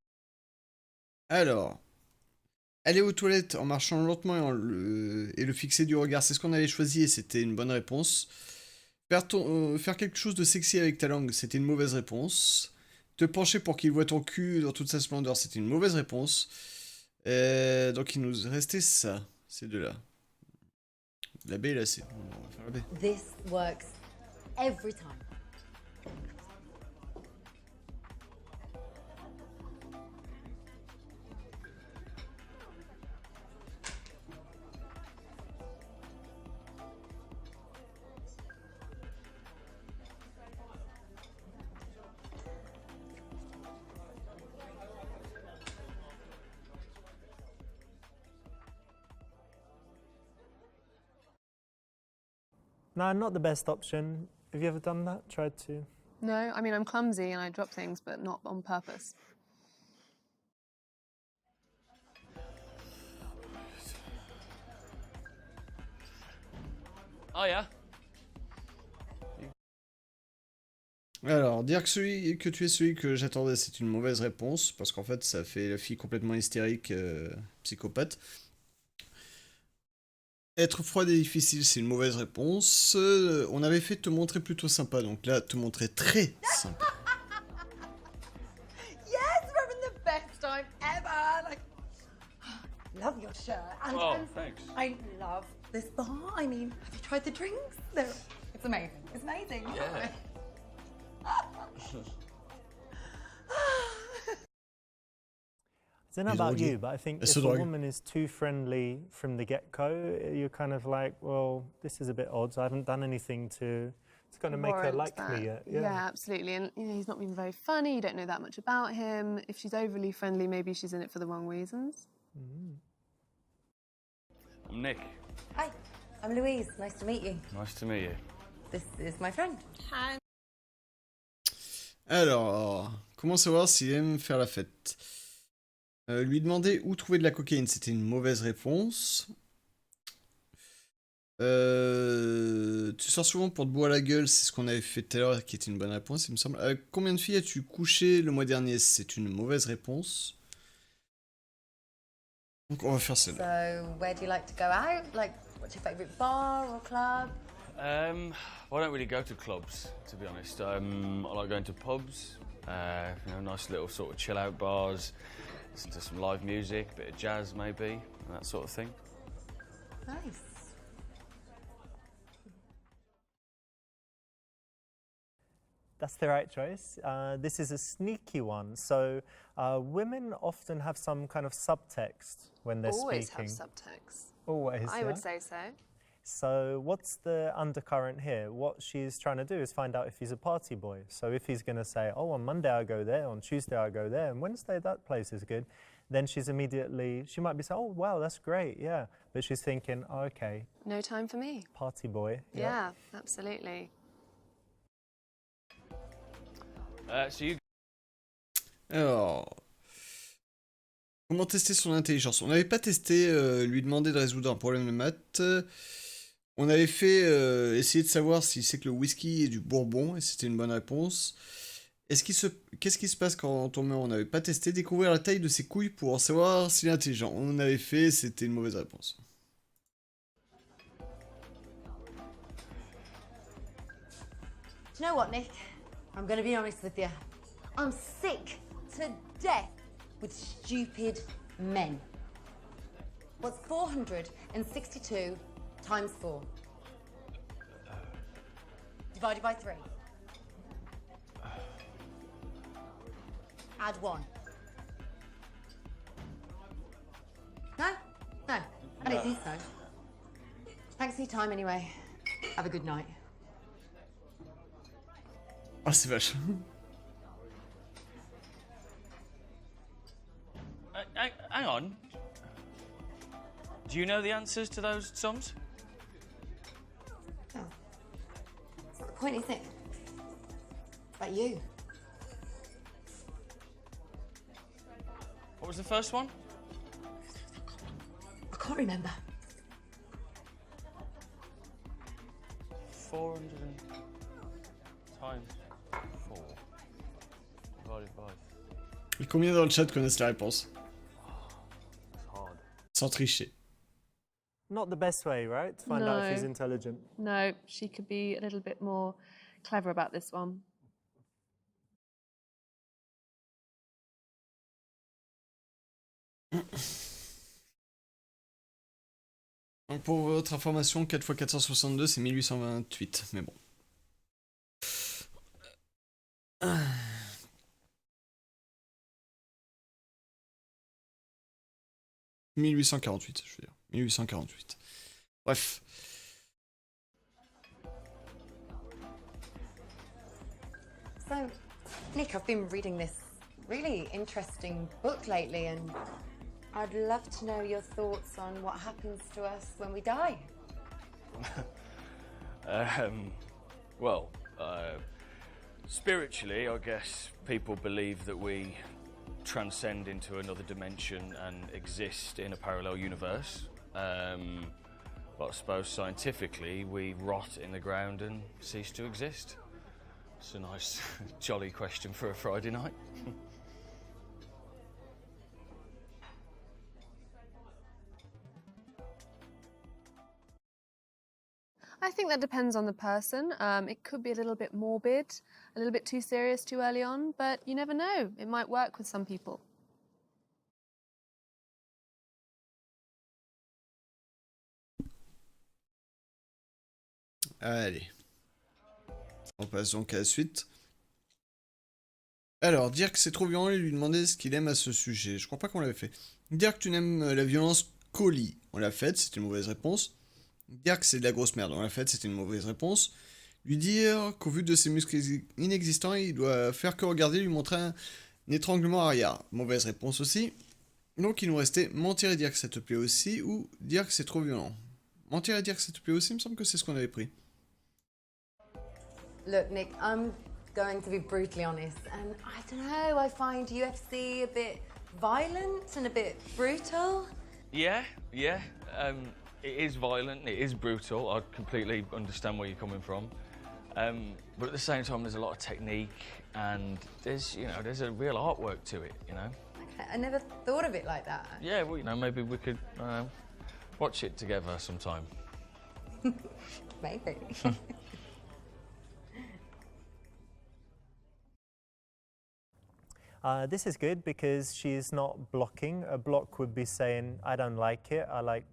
Alors, aller aux toilettes en marchant lentement et le fixer du regard, c'est ce qu'on avait choisi et c'était une bonne réponse. Faire quelque chose de sexy avec ta langue, c'était une mauvaise réponse. Te pencher pour qu'il voit ton cul dans toute sa splendeur, c'était une mauvaise réponse. Donc il nous restait ça, ces deux-là. La B et la C. On va faire la B. This works every time. No, not the best option. Have you ever done that? Tried to? No, I mean, I'm clumsy and I drop things, but not on purpose. Oh yeah. Alors, dire que tu es celui que j'attendais, c'est une mauvaise réponse, parce qu'en fait, ça fait la fille complètement hystérique, psychopathe. Être froide et difficile, c'est une mauvaise réponse. On avait fait te montrer plutôt sympa, donc là, te montrer très sympa. Yes, we're having the best time ever. Like, love your shirt. And Thanks. I love this bar. I mean, have you tried the drinks? It's amazing. It's amazing. Yeah. I don't know about you, but I think if a drogue. woman is too friendly from the get-go, you're kind of like, well, this is a bit odd. So I haven't done anything to kind of make her Warrant like that. me yet. Yeah, absolutely. And you know, he's not been very funny. You don't know that much about him. If she's overly friendly, maybe she's in it for the wrong reasons. I'm Nick. Hi, I'm Louise. Nice to meet you. Nice to meet you. This is my friend. Hi. Alors, comment savoir s'il aime faire la fête? Lui demander où trouver de la cocaïne, c'était une mauvaise réponse. Tu sors souvent pour te boire la gueule, c'est ce qu'on avait fait tout à l'heure, qui était une bonne réponse, il me semble. Avec combien de filles as-tu couché le mois dernier? C'est une mauvaise réponse. Donc on va faire celle-là. So, where do you like to go out? Like, what's your favourite bar or club? Well, I don't really go to clubs, to be honest. I like going to pubs, you know, nice little sort of chill-out bars, listen to some live music, a bit of jazz maybe, and that sort of thing. Nice. That's the right choice. This is a sneaky one. So women often have some kind of subtext when they're Always speaking. have subtext. Always, I would say so. So what's the undercurrent here? What she's trying to do is find out if he's a party boy. So if he's going to say, oh, on Monday I go there, on Tuesday I go there, and Wednesday that place is good, then she's immediately, she might be saying, oh, wow, that's great, yeah. But she's thinking, oh, okay. No time for me. Party boy. Yeah, absolutely. So you... Alors, comment tester son intelligence? On n'avait pas testé lui demander de résoudre un problème de maths. On avait fait essayer de savoir si c'est que le whisky est du bourbon, et c'était une bonne réponse. Qu'est-ce qui se passe quand on meurt? On n'avait pas testé. Découvrir la taille de ses couilles pour savoir s'il est intelligent. On avait fait, c'était une mauvaise réponse. Do you know what, Nick? I'm going to be honest with you. I'm sick to death with stupid men. What's 462 times 4? Divided by 3. Add 1. No? No. I don't think so. Thanks for your time anyway. Have a good night. Ah, c'est vache. Hang on. Do you know the answers to those sums? Oh. That's not the point, is it? It's about you. What was the first one? I can't remember. 400 times 4 divided by... Et combien dans le chat connaissent la réponse? It's hard. Sans tricher. Not the best way, right? To find out if he's intelligent. No, she could be a little bit more clever about this one. Pour votre information, 4 x 462, c'est 1828, mais bon. « 1848, je veux dire. 1848. Bref. So, Nick, I've been reading this really interesting book lately, and I'd love to know your thoughts on what happens to us when we die. Well, spiritually, I guess people believe that we transcend into another dimension and exist in a parallel universe. But I suppose scientifically, we rot in the ground and cease to exist. It's a nice, jolly question for a Friday night. I think that depends on the person. It could be a little bit morbid, a little bit too serious too early on, but you never know. It might work with some people. Allez. On passe donc à la suite. Alors, dire que c'est trop violent et lui demander ce qu'il aime à ce sujet. Je crois pas qu'on l'avait fait. Dire que tu n'aimes la violence qu'au lit. On l'a fait, c'était une mauvaise réponse. Dire que c'est de la grosse merde. On l'a fait, c'était une mauvaise réponse. Lui dire qu'au vu de ses muscles inexistants, il doit faire que regarder, lui montrer un étranglement arrière. Mauvaise réponse aussi. Donc il nous restait mentir et dire que ça te plaît aussi, ou dire que c'est trop violent. Mentir et dire que ça te plaît aussi, il me semble que c'est ce qu'on avait pris. Look, Nick, I'm going to be brutally honest, and I don't know, I find UFC a bit violent and a bit brutal. Yeah. It is violent, it is brutal. I completely understand where you're coming from. But at the same time, there's a lot of technique and there's a real artwork to it, you know? Okay, I never thought of it like that. Yeah, well, maybe we could watch it together sometime. Maybe. This is good because she's not blocking. A block would be saying, I don't like it, I like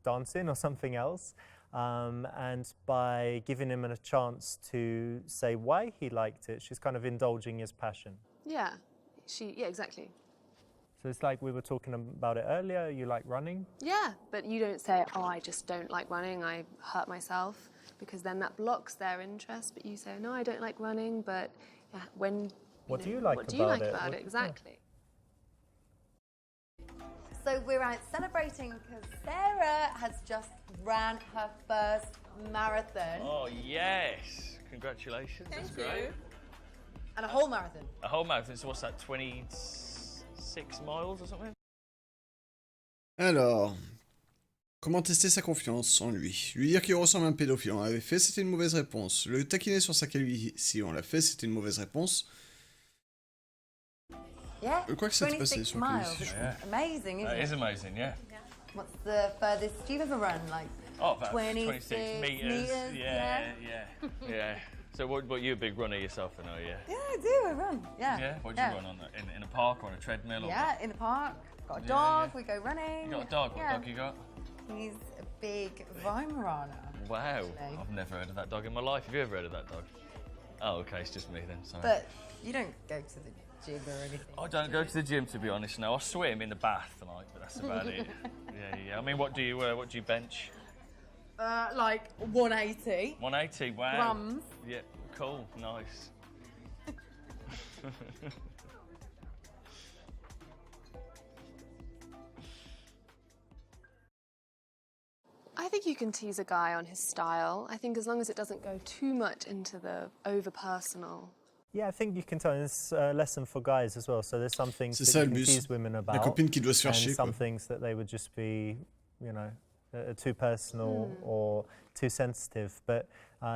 dancing or something else. And by giving him a chance to say why he liked it, she's kind of indulging his passion. Yeah, yeah, exactly. So it's like we were talking about it earlier, you like running? Yeah, but you don't say, oh, I just don't like running, I hurt myself, because then that blocks their interest. But you say, no, I don't like running, but yeah, what do you like about it? Exactly. So we're out celebrating because Sarah has just ran her first marathon. Oh, yes. Congratulations. That's great. And a whole marathon. A whole marathon, so what's that, 26 miles or something? Alors, comment tester sa confiance en lui? Lui dire qu'il ressemble à un pédophile, on l'avait fait, c'était une mauvaise réponse. Le taquiner sur sa calvitie, on l'a fait, c'était une mauvaise réponse. Yeah. Quoi que ça t'est passé sur miles. calvitie, je It's amazing, isn't It it? is amazing, yeah. What's the furthest you've ever run? Like About 26 meters. Yeah. So what you a big runner yourself, then, are you? Yeah, I do. I run. Yeah. Yeah? What do you run on? In a park or on a treadmill? Or Yeah, in the park. Got a dog. We go running. You got a dog? What dog you got? He's a big Weimaraner. Wow. Actually. I've never heard of that dog in my life. Have you ever heard of that dog? Oh, okay, it's just me then, sorry. But you don't go to the gym or anything. I don't go to the gym, to be honest. No, I swim in the bath tonight, but that's about it. Yeah. I mean, what do you bench? Like 180 180. Wow. grams. Yeah. Cool. Nice. I think you can tease a guy on his style. I think as long as it doesn't go too much into the over-personal. Yeah, I think you can tell it's a lesson for guys as well. So there's some things C'est that ça you le can but. tease women about, La copine qui doit se faire and chier, some quoi. things that they would just be, too personal or too sensitive. But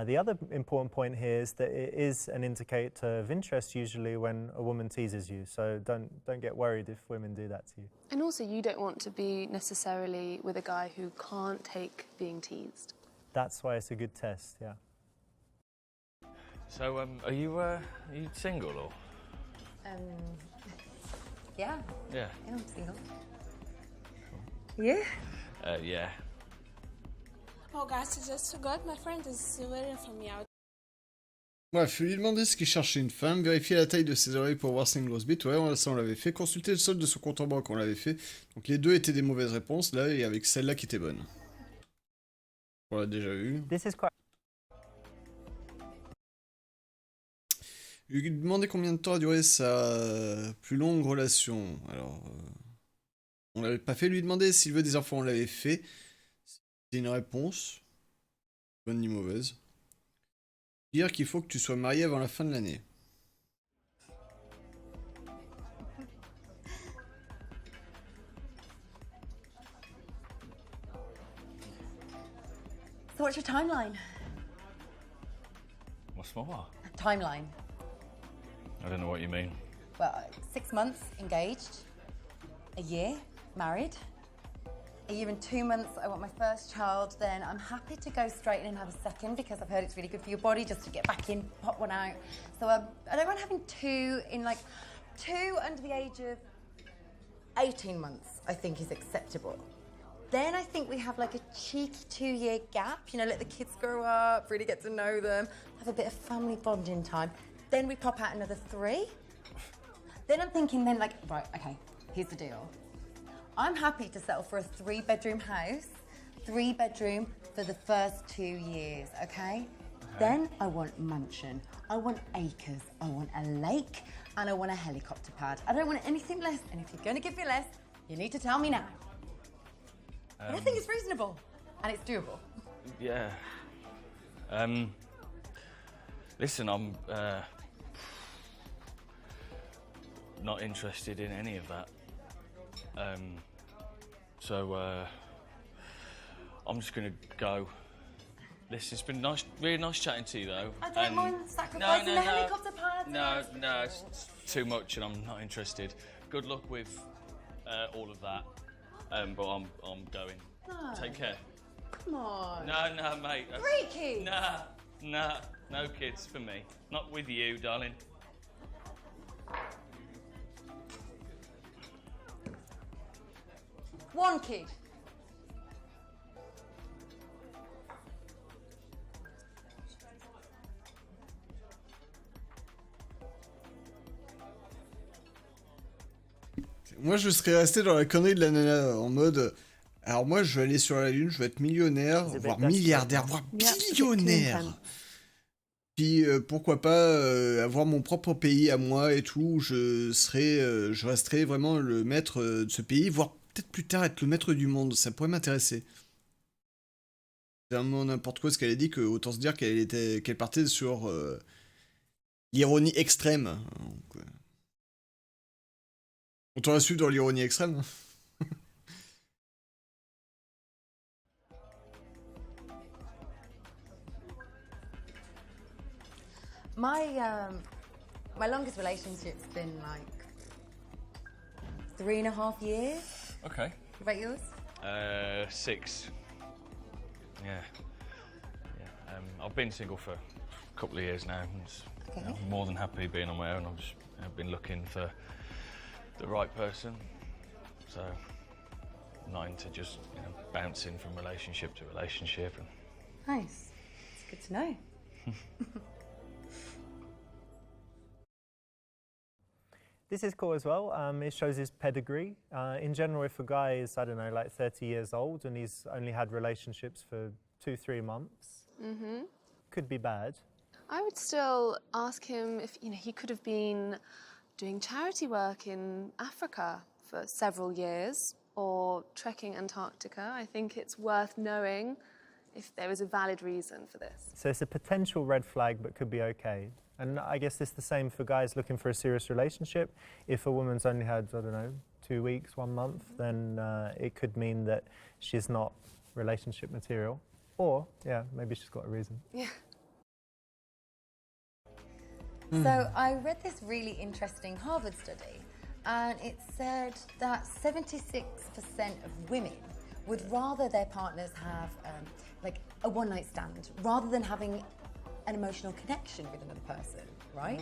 the other important point here is that it is an indicator of interest usually when a woman teases you. So don't get worried if women do that to you. And also, you don't want to be necessarily with a guy who can't take being teased. That's why it's a good test, yeah. So, are you single or? Yeah. Yeah. I'm single. You? Yeah. Oh, guys, I just forgot. My friend is still waiting for me out. Bref, lui demander ce qu'il cherchait une femme, vérifier la taille de ses oreilles pour voir si c'est une grosse bite, ouais, ça on l'avait fait, consulter le solde de son compte en banque, on l'avait fait. Donc les deux étaient des mauvaises réponses, là, et avec celle-là qui était bonne. On l'a déjà vu. This is quite... Lui demander combien de temps a duré sa plus longue relation. Alors, on l'avait pas fait. Lui demander s'il veut des enfants, on l'avait fait. C'est une réponse, bonne ni mauvaise. Dire qu'il faut que tu sois marié avant la fin de l'année. So what's your timeline? What's more? Timeline. I don't know what you mean. Well, 6 months engaged, a year married, a year and 2 months I want my first child, then I'm happy to go straight in and have a second because I've heard it's really good for your body just to get back in, pop one out. So I don't mind having two under the age of 18 months, I think is acceptable. Then I think we have like a cheeky 2-year gap, let the kids grow up, really get to know them, have a bit of family bonding time. Then we pop out another 3. Then I'm thinking right, okay, here's the deal. I'm happy to settle for a 3-bedroom house, 3-bedroom for the first 2 years, okay? Then I want mansion, I want acres, I want a lake, and I want a helicopter pad. I don't want anything less, and if you're gonna give me less, you need to tell me now. But I think it's reasonable, and it's doable. Yeah. Listen, I'm not interested in any of that. So I'm just gonna go. Listen, it's been really nice chatting to you, though. I don't mind sacrificing the helicopter pad. No, it's too much, and I'm not interested. Good luck with all of that. But I'm going. No. Take care. Come on. No, mate. 3 kids. Nah, no kids for me. Not with you, darling. One kid. Moi, je serais resté dans la connerie de la nana, en mode... Alors moi, je vais aller sur la Lune, je vais être millionnaire, C'est voire bête, that's milliardaire, right. voire Yeah, it's a bit billionnaire. Clemchan. Puis pourquoi pas avoir mon propre pays à moi et tout, où je resterai vraiment le maître de ce pays, voire peut-être plus tard être le maître du monde, ça pourrait m'intéresser. C'est vraiment n'importe quoi ce qu'elle a dit, que autant se dire qu'elle partait sur l'ironie extrême. Donc, autant la suivre dans l'ironie extrême. My longest relationship's been like 3.5 years. Okay. What about yours? 6. Yeah. Yeah. I've been single for a couple of years now. And Okay. I'm more than happy being on my own. I've been looking for the right person. So, not into just bouncing from relationship to relationship. Nice. It's good to know. This is cool as well. It shows his pedigree. In general, if a guy is, I don't know, like 30 years old and he's only had relationships for 2-3 months, could be bad. I would still ask him if he could have been doing charity work in Africa for several years or trekking Antarctica. I think it's worth knowing if there is a valid reason for this. So it's a potential red flag, but could be okay. And I guess it's the same for guys looking for a serious relationship. If a woman's only had, I don't know, 2 weeks, 1 month, then it could mean that she's not relationship material. Or, yeah, maybe she's got a reason. Yeah. So I read this really interesting Harvard study, and it said that 76% of women would rather their partners have like a one-night stand rather than having an emotional connection with another person, right?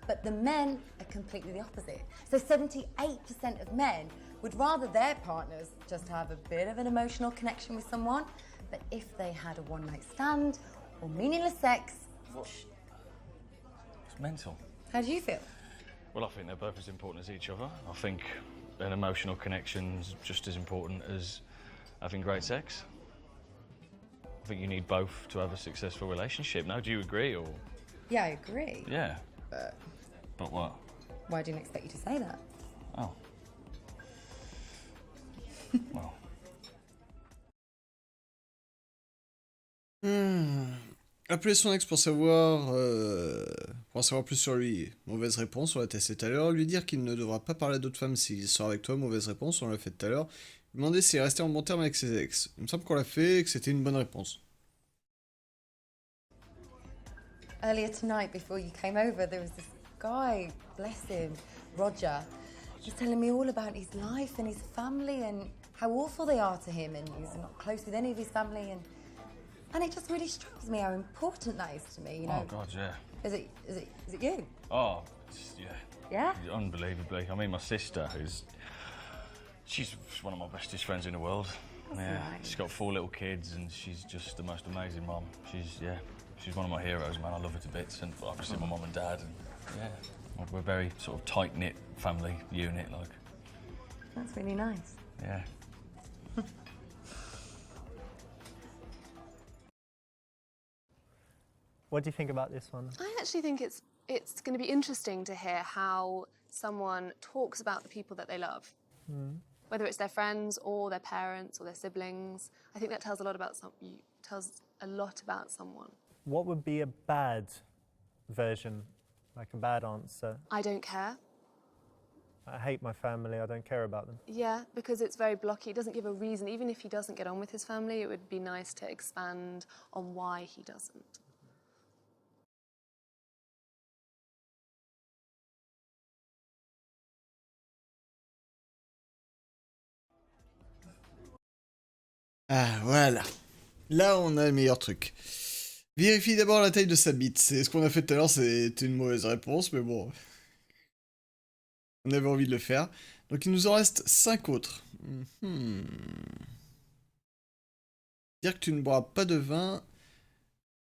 But the men are completely the opposite. So 78% of men would rather their partners just have a bit of an emotional connection with someone, but if they had a one-night stand or meaningless sex, It's mental. how do you feel? Well, I think they're both as important as each other. I think an emotional connection's just as important as having great sex. I think you need both to have a successful relationship. Now, do you agree, or...? Yeah, I agree. Yeah. But what? Why didn't I expect you to say that? Oh. Well. Appelez son ex pour en savoir plus sur lui. Mauvaise réponse, on l'a testé tout à l'heure. Lui dire qu'il ne devra pas parler à d'autres femmes s'il sort avec toi. Mauvaise réponse, on l'a fait tout à l'heure. Lui demander s'il est resté en bon terme avec ses ex. Il me semble qu'on l'a fait et que c'était une bonne réponse. Earlier tonight, before you came over, there was this guy, bless him, Roger. He's telling me all about his life and his family and how awful they are to him, and he's not close with any of his family, and it just really strikes me how important that is to me. You know? Oh, God, yeah. Is it you? Oh, yeah. Yeah. Unbelievably. I mean, my sister, she's one of my bestest friends in the world. Yeah. nice. She's got 4 little kids, and she's just the most amazing mom. She's one of my heroes, man. I love her to bits, and obviously my mum and dad, and yeah, we're a very sort of tight-knit family unit, like. That's really nice. Yeah. What do you think about this one? I actually think it's going to be interesting to hear how someone talks about the people that they love. Whether it's their friends or their parents or their siblings. I think that tells a lot about someone. What would be a bad version, like a bad answer? I don't care. I hate my family, I don't care about them. Yeah, because it's very blocky. It doesn't give a reason. Even if he doesn't get on with his family, it would be nice to expand on why he doesn't. Ah, voilà. Là, on a le meilleur truc. Vérifie d'abord la taille de sa bite. C'est ce qu'on a fait tout à l'heure, c'était une mauvaise réponse, mais bon. On avait envie de le faire. Donc il nous en reste 5 autres. Dire que tu ne boiras pas de vin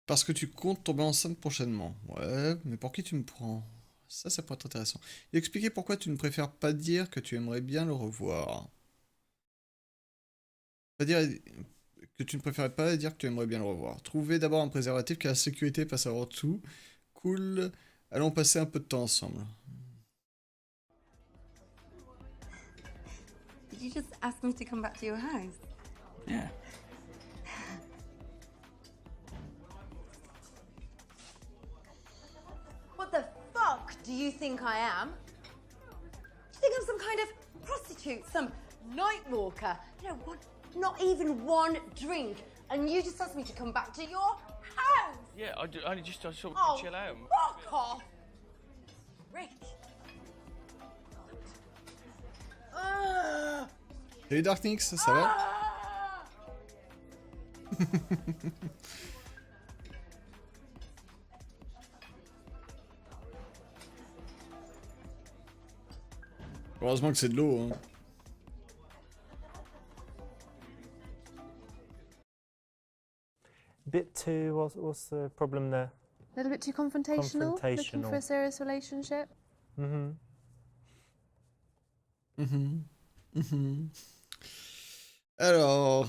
parce que tu comptes tomber enceinte prochainement. Ouais, mais pour qui tu me prends? Ça pourrait être intéressant. Et expliquer pourquoi tu ne préfères pas dire que tu aimerais bien le revoir. Pas dire que tu ne préférais pas dire que tu aimerais bien le revoir. Trouver d'abord un préservatif car la sécurité passe avant tout. Cool. Allons passer un peu de temps ensemble. Did you just ask me to come back to your house? Yeah. What the fuck do you think I am? Do you think I'm some kind of prostitute, some night walker? You know, not even one drink, and you just asked me to come back to your house? Yeah, I just sort of Oh, chill out. fuck off! Rick. Salut Darknix, ça va? Heureusement que c'est de l'eau, hein. Bit too. What's the problem there? A little bit too confrontational. Looking for a serious relationship. Alors,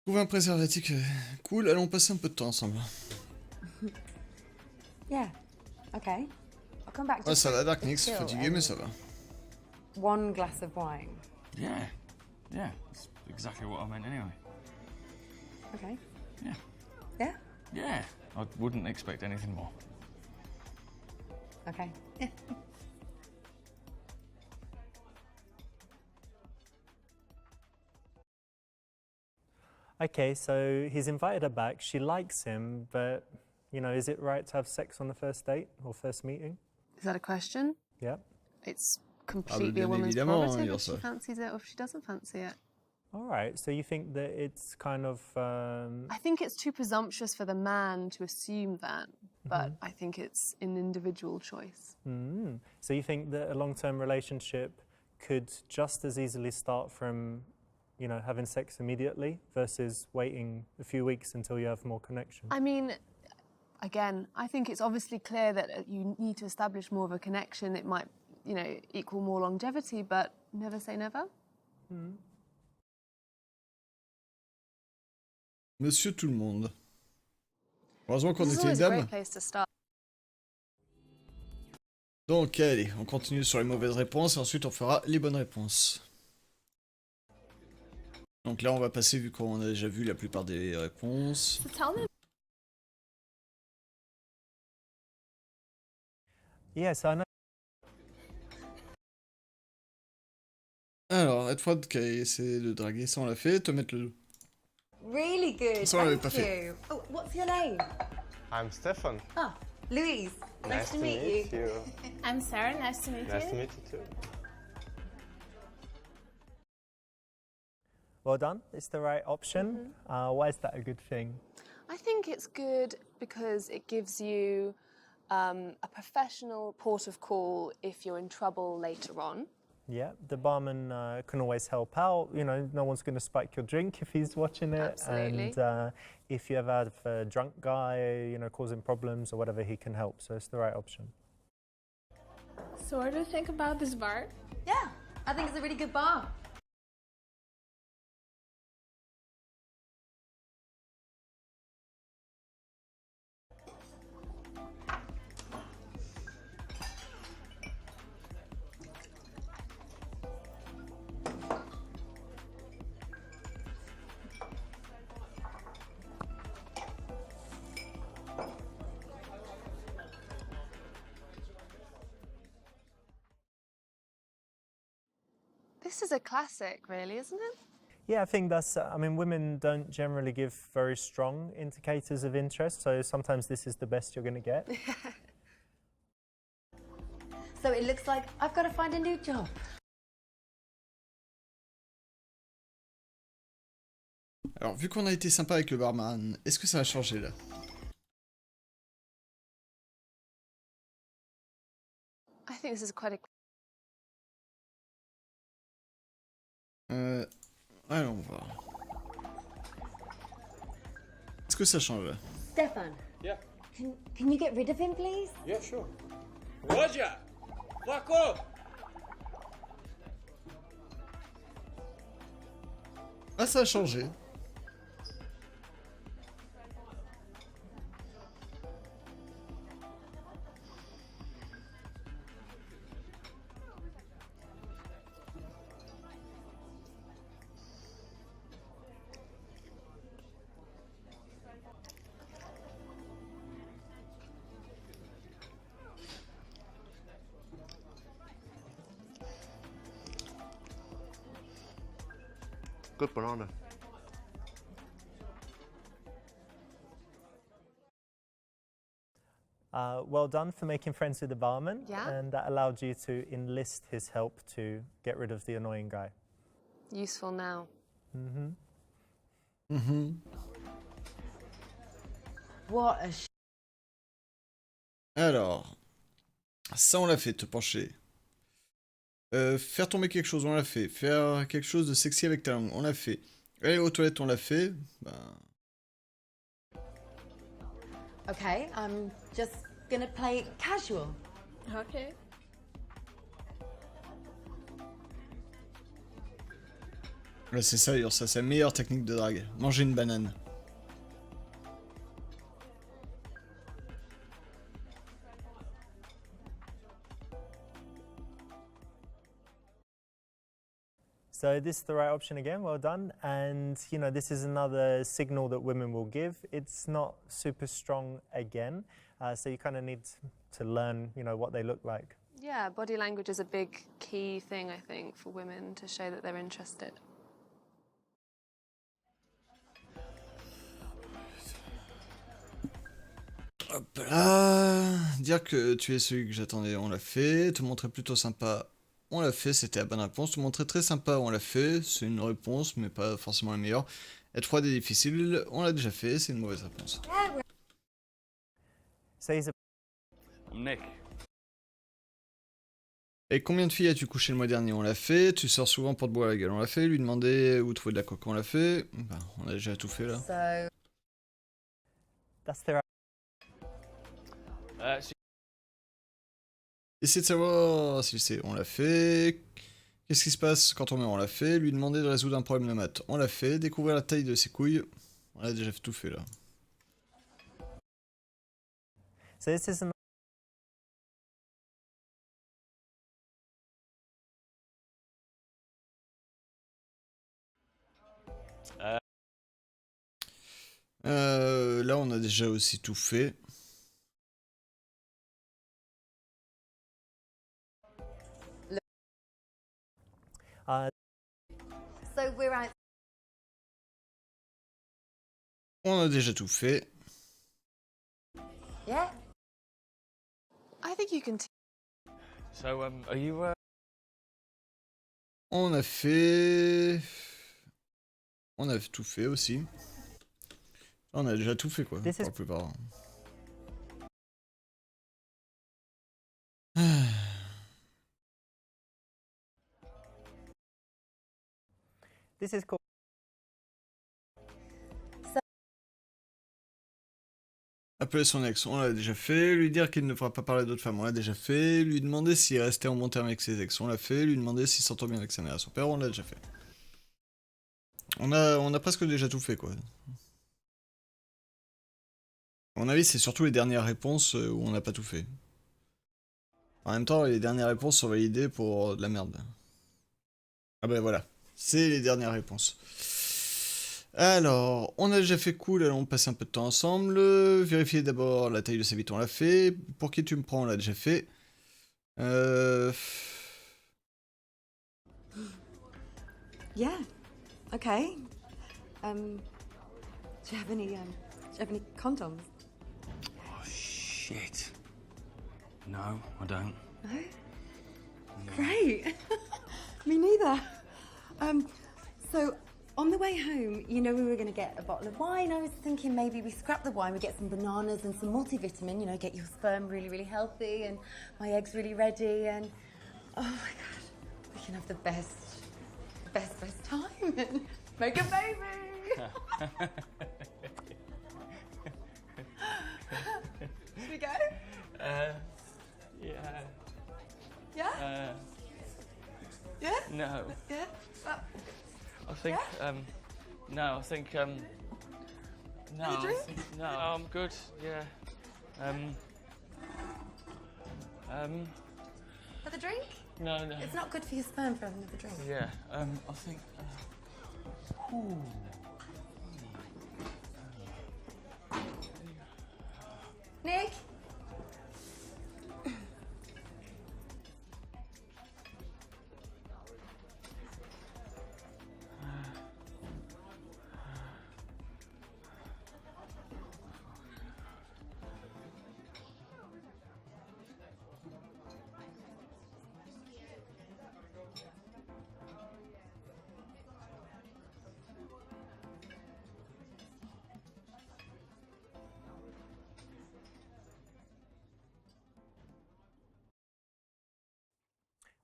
trouver un préservatif, cool. Allons passer un peu de temps ensemble. Yeah. Okay. I'll come back. Ouais, Just ça for va, a Darknix, chill fatigué, and mais ça va. One glass of wine. Yeah. Yeah. That's exactly what I meant anyway. Okay. Yeah. Yeah. Yeah. I wouldn't expect anything more. Okay. Okay, so he's invited her back. She likes him, but, you know, is it right to have sex on the first date or first meeting? Is that a question? Yeah. It's completely bien a woman's évidemment, prerogative if Ilse. she fancies it or if she doesn't fancy it. All right, so you think that it's kind of... I think it's too presumptuous for the man to assume that, but I think it's an individual choice. So you think that a long-term relationship could just as easily start from, you know, having sex immediately versus waiting a few weeks until you have more connection? I mean, again, I think it's obviously clear that you need to establish more of a connection. It might, you know, equal more longevity, but never say never. Monsieur tout le monde. Heureusement qu'on This is était une always a dame. great place to start. Donc allez, on continue sur les mauvaises réponses et ensuite on fera les bonnes réponses. Donc là on va passer vu qu'on a déjà vu la plupart des réponses. So tell me Yes, I know. Alors, Edward qui a essayé de draguer, ça on l'a fait, te mettre le... Really good. Ça, on l'avait Thank pas fait. you. Oh, what's your name? I'm Stefan. Oh, Louise. Nice to meet you. I'm Sarah. Nice to meet Nice you. to meet you too. Well done. It's the right option. Why is that a good thing? I think it's good because it gives you a professional port of call if you're in trouble later on. Yeah, the barman can always help out. You know, no one's going to spike your drink if he's watching it. Absolutely. And if you ever have a drunk guy, you know, causing problems or whatever, he can help. So it's the right option. So what do you think about this bar? Yeah, I think it's a really good bar. This is a classic, really, isn't it? Yeah, I think that's, I mean, women don't generally give very strong indicators of interest. So sometimes this is the best you're going to get. So it looks like I've got to find a new job. Alors, vu qu'on a été sympa avec le barman, est-ce que ça va changer là? I think this is quite a... Allons voir. Est-ce que ça change là? Stefan. Yeah. Can you get rid of him, please? Yeah, sure. Roger! Fuck off! Ah, ça a changé. Good banana. Well done for making friends with the barman. Yeah. And that allowed you to enlist his help to get rid of the annoying guy. Useful now. What a Alors, ça on l'a fait, te pencher. Faire tomber quelque chose, on l'a fait. Faire quelque chose de sexy avec ta langue, on l'a fait. Aller aux toilettes, on l'a fait. Ben, Okay, I'm just gonna play it casual. Okay. là, c'est ça, ça c'est la meilleure technique de drague. Manger une banane. So this is the right option again, well done. And you know, this is another signal that women will give. It's not super strong again, so you kind of need to learn, you know, what they look like. Yeah, body language is a big key thing, I think, for women to show that they're interested. Hop là. Dire que tu es celui que j'attendais, on l'a fait. Te montrer plutôt sympa, on l'a fait, c'était la bonne réponse. Te montrer très sympa, on l'a fait, c'est une réponse, mais pas forcément la meilleure. Être froid et difficile, on l'a déjà fait, c'est une mauvaise réponse. So he's a Nick. Et combien de filles as-tu couché le mois dernier? On l'a fait. Tu sors souvent pour te boire la gueule, on l'a fait. Lui demander où trouver de la coque, on l'a fait. Ben, on a déjà tout fait là. So, that's the right. Essayer de savoir si c'est, on l'a fait. Qu'est-ce qui se passe quand on meurt, on l'a fait. Lui demander de résoudre un problème de maths, on l'a fait. Découvrir la taille de ses couilles, on a déjà tout fait là. So this is Là on a déjà aussi tout fait. so we're out. On a déjà tout fait. Yeah? I think you can. So, are you? On a fait. On a tout fait aussi. On a déjà tout fait quoi, This pour is- la plupart. This is called. Appeler son ex, on l'a déjà fait. Lui dire qu'il ne fera pas parler d'autres femmes, on l'a déjà fait. Lui demander s'il est resté en bon terme avec ses ex, on l'a fait. Lui demander s'il s'entend bien avec sa mère et son père, on l'a déjà fait. On a presque déjà tout fait quoi. À mon avis, c'est surtout les dernières réponses où on n'a pas tout fait. En même temps, les dernières réponses sont validées pour de la merde. Ah ben voilà, c'est les dernières réponses. Alors, on a déjà fait cool, allons passer un peu de temps ensemble. Vérifier d'abord la taille de sa bite, on l'a fait. Pour qui tu me prends, on l'a déjà fait. Yeah. Okay. Do you have any condoms? Oh, shit. No, I don't. No? Great. Me neither. So on the way home, you know, we were going to get a bottle of wine. I was thinking maybe we scrap the wine, we get some bananas and some multivitamin, you know, get your sperm really, really healthy and my eggs really ready and oh my God, we can have the best time and make a baby. think, no, I think, no, Have a drink? no, I'm good, yeah. Have a drink? No, no. It's not good for your sperm for having another drink. Yeah, I think, ooh. Nick?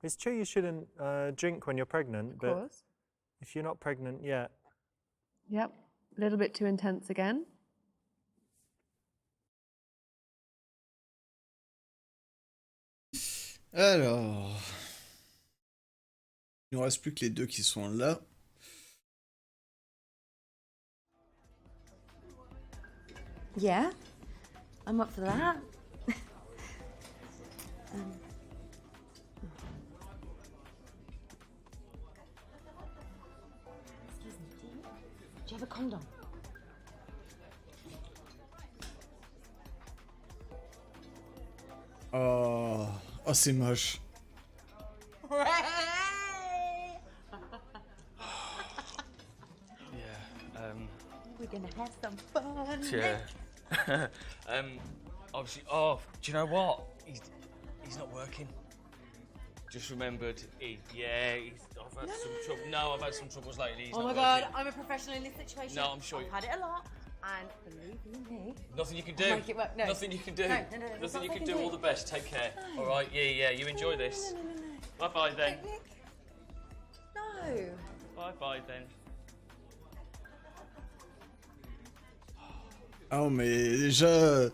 It's true you shouldn't drink when you're pregnant, Of but course. if you're not pregnant yet, Yep. A little bit too intense again. Alors... Il ne reste plus que les deux qui sont là. Yeah, I'm up for that. Excuse me, do you have a condom? Oh, oh c'est moche. Yeah, We're gonna have some fun. yeah. Obviously, oh, do you know what? He's not working. Just remembered, I've had some trouble. No, I've had some troubles lately. He's Oh not my god, working. I'm a professional in this situation. No, I'm sure I've you- had it a lot, and believe you me, Nothing you can I'll do. make it work. No. Nothing you can do. No, no, no, there's Nothing you nothing can I do. can All do. the best. Take care. No. All right. Yeah. You enjoy this. No. Bye bye then. Nick. No. Bye bye then. Oh mais déjà...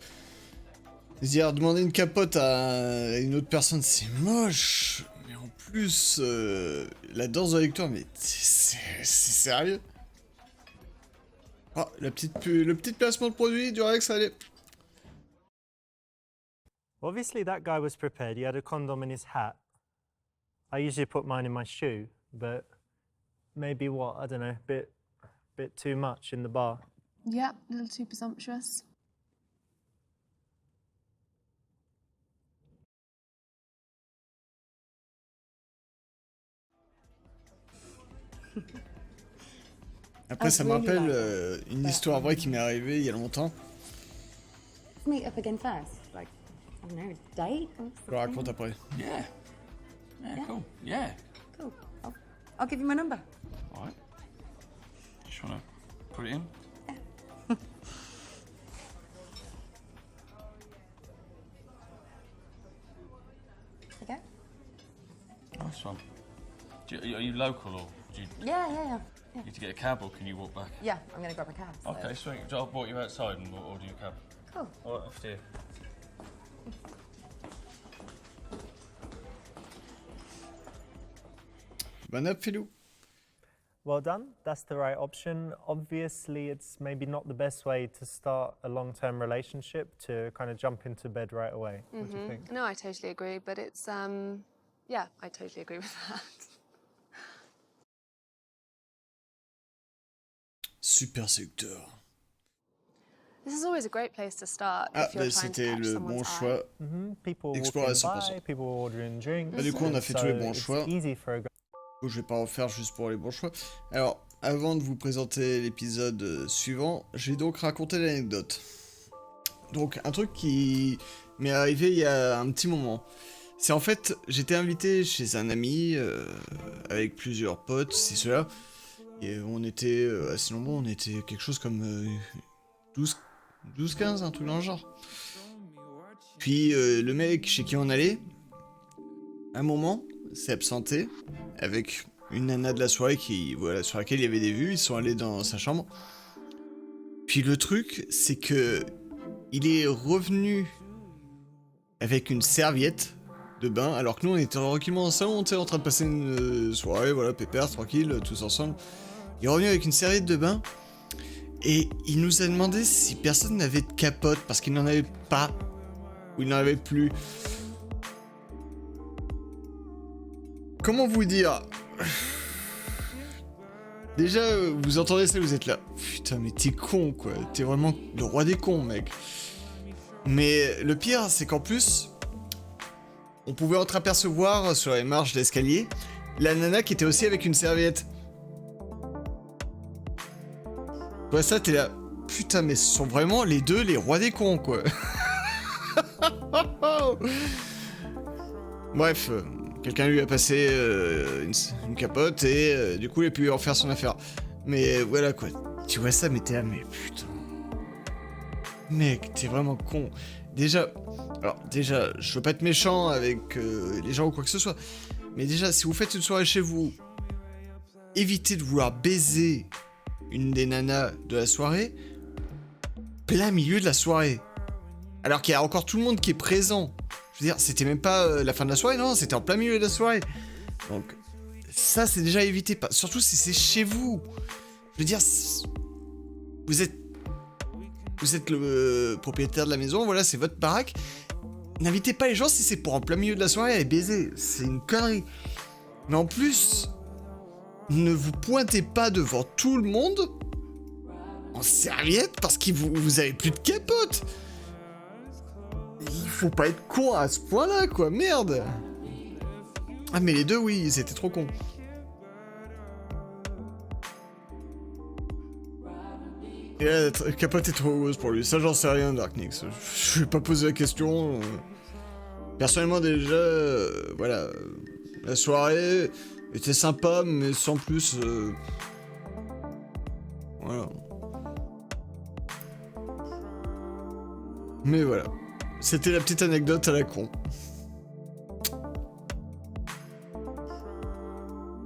Dire demander une capote à une autre personne, c'est moche. Mais en plus, la danse de la victoire, mais c'est sérieux. Oh, le petit placement de produit du Rex, allez. obviously that guy was prepared. He had a condom in his hat. I usually put mine in my shoe, but maybe what, I don't know, bit too much in the bar. Yeah, a little too presumptuous. Après, ça me rappelle une histoire vraie qui m'est arrivée il y a longtemps. Let's meet up again first. Like, I don't know, a date or Je le raconte après. Yeah. Yeah, cool. Yeah. Cool. I'll give you my number. All right. Just want to put it in? Okay. Nice one. Are you local or do you Yeah. need to get a cab or can you walk back? Yeah, I'm gonna grab a cab. So. Okay, sweet. I'll walk you outside and we'll order you a cab. Cool. All right, off to you. Bon app, Philou. Well done, that's the right option. Obviously, it's maybe not the best way to start a long-term relationship to kind of jump into bed right away. What do you think? No, I totally agree, but it's, yeah, I totally agree with that. Super Seducer. This is always a great place to start Ah, if you're bah, trying to c'était catch le someone's bon eye. choix. People Explorer walking à 100%. by, people ordering drinks. Bah, du coup, on a fait tous les bons it's choix. easy for a guy. Je vais pas refaire juste pour les bons choix. Alors, avant de vous présenter l'épisode suivant, je vais donc raconter l'anecdote. Donc, un truc qui m'est arrivé il y a un petit moment. C'est en fait, j'étais invité chez un ami avec plusieurs potes, c'est cela. Et on était assez nombreux, on était quelque chose comme 12-15, un truc dans le genre. Puis le mec chez qui on allait, à un moment, s'est absenté avec une nana de la soirée voilà, sur laquelle il y avait des vues. Ils sont allés dans sa chambre. Puis le truc, c'est que il est revenu avec une serviette de bain, alors que nous on était tranquillement dans le salon, on était en train de passer une soirée, voilà, pépère, tranquille, tous ensemble. Il est revenu avec une serviette de bain. Et il nous a demandé si personne n'avait de capote parce qu'il n'en avait pas. Ou il n'en avait plus. Comment vous dire? Déjà, vous entendez ça, vous êtes là. Putain, mais t'es con, quoi. T'es vraiment le roi des cons, mec. Mais le pire, c'est qu'en plus, on pouvait entreapercevoir sur les marches d'escalier la nana qui était aussi avec une serviette. Ouais, ça, t'es là. Putain, mais ce sont vraiment les deux les rois des cons, quoi. Bref, quelqu'un lui a passé une capote et du coup, il a pu en faire son affaire. Mais voilà, quoi. Tu vois ça, mais t'es là, mais putain. Mec, t'es vraiment con. Déjà, je veux pas être méchant avec les gens ou quoi que ce soit. Mais déjà, si vous faites une soirée chez vous, évitez de vouloir baiser une des nanas de la soirée, plein milieu de la soirée. Alors qu'il y a encore tout le monde qui est présent. Je veux dire, c'était même pas la fin de la soirée, non, c'était en plein milieu de la soirée. Donc, ça, c'est déjà évité. Surtout si c'est chez vous. Je veux dire, vous êtes le propriétaire de la maison, voilà, c'est votre baraque. N'invitez pas les gens si c'est pour en plein milieu de la soirée à les baiser. C'est une connerie. Mais en plus, ne vous pointez pas devant tout le monde en serviette parce que vous avez plus de capote. Il faut pas être con à ce point-là, quoi, merde. Ah, mais les deux, oui, c'était trop con. Et là, la capote est trop grosse pour lui. Ça, j'en sais rien, Dark Nix. Je vais pas poser la question. Personnellement, déjà, voilà. La soirée était sympa, mais sans plus. Voilà. Mais voilà. C'était la petite anecdote à la con.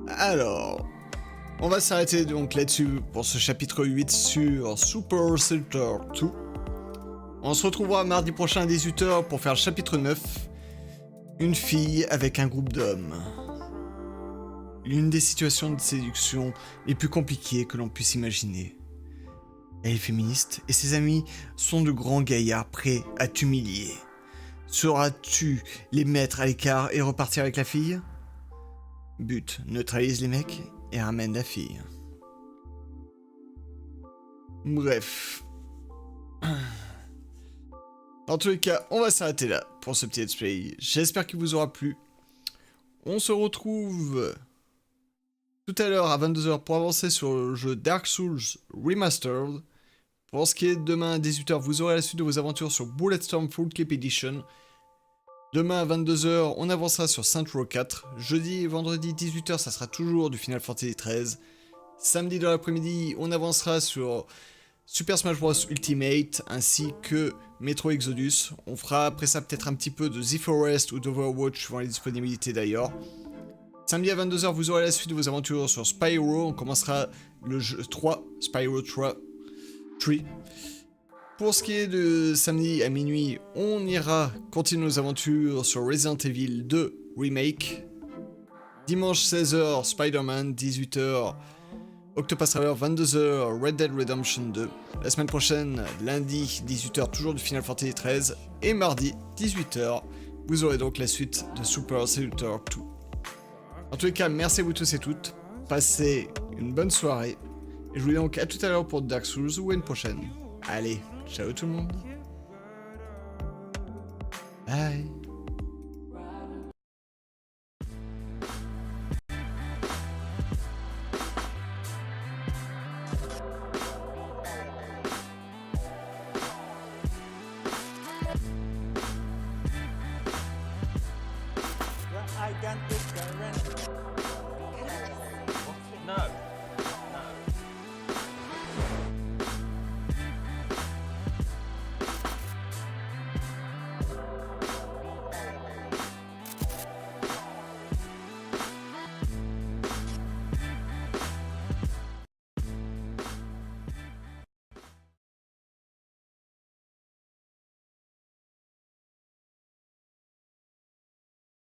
Alors, on va s'arrêter donc là-dessus pour ce chapitre 8 sur Super Seducer 2. On se retrouvera mardi prochain à 18h pour faire le chapitre 9. Une fille avec un groupe d'hommes. L'une des situations de séduction les plus compliquées que l'on puisse imaginer. Elle est féministe et ses amis sont de grands gaillards prêts à t'humilier. Sauras-tu les mettre à l'écart et repartir avec la fille? But, neutralise les mecs et ramène la fille. Bref. En tous les cas, on va s'arrêter là pour ce petit let's play. J'espère qu'il vous aura plu. On se retrouve tout à l'heure à 22h pour avancer sur le jeu Dark Souls Remastered. Pour ce qui est de demain à 18h, vous aurez la suite de vos aventures sur Bulletstorm Full Clip Edition. Demain à 22h, on avancera sur Saints Row 4. Jeudi et vendredi 18h, ça sera toujours du Final Fantasy XIII. Samedi dans l'après-midi, on avancera sur Super Smash Bros Ultimate ainsi que Metro Exodus. On fera après ça peut-être un petit peu de The Forest ou d'Overwatch, suivant les disponibilités d'ailleurs. Samedi à 22h, vous aurez la suite de vos aventures sur Spyro. On commencera le jeu 3, Spyro 3. Pour ce qui est de samedi à minuit, on ira continuer nos aventures sur Resident Evil 2 Remake. Dimanche 16h, Spider-Man, 18h, Octopath Traveler, 22h, Red Dead Redemption 2. La semaine prochaine, lundi, 18h, toujours du Final Fantasy XIII. Et mardi, 18h, vous aurez donc la suite de Super Seducer 2. En tous les cas, merci à vous tous et toutes. Passez une bonne soirée. Et je vous dis donc à tout à l'heure pour Dark Souls ou à une prochaine. Allez, ciao tout le monde. Bye.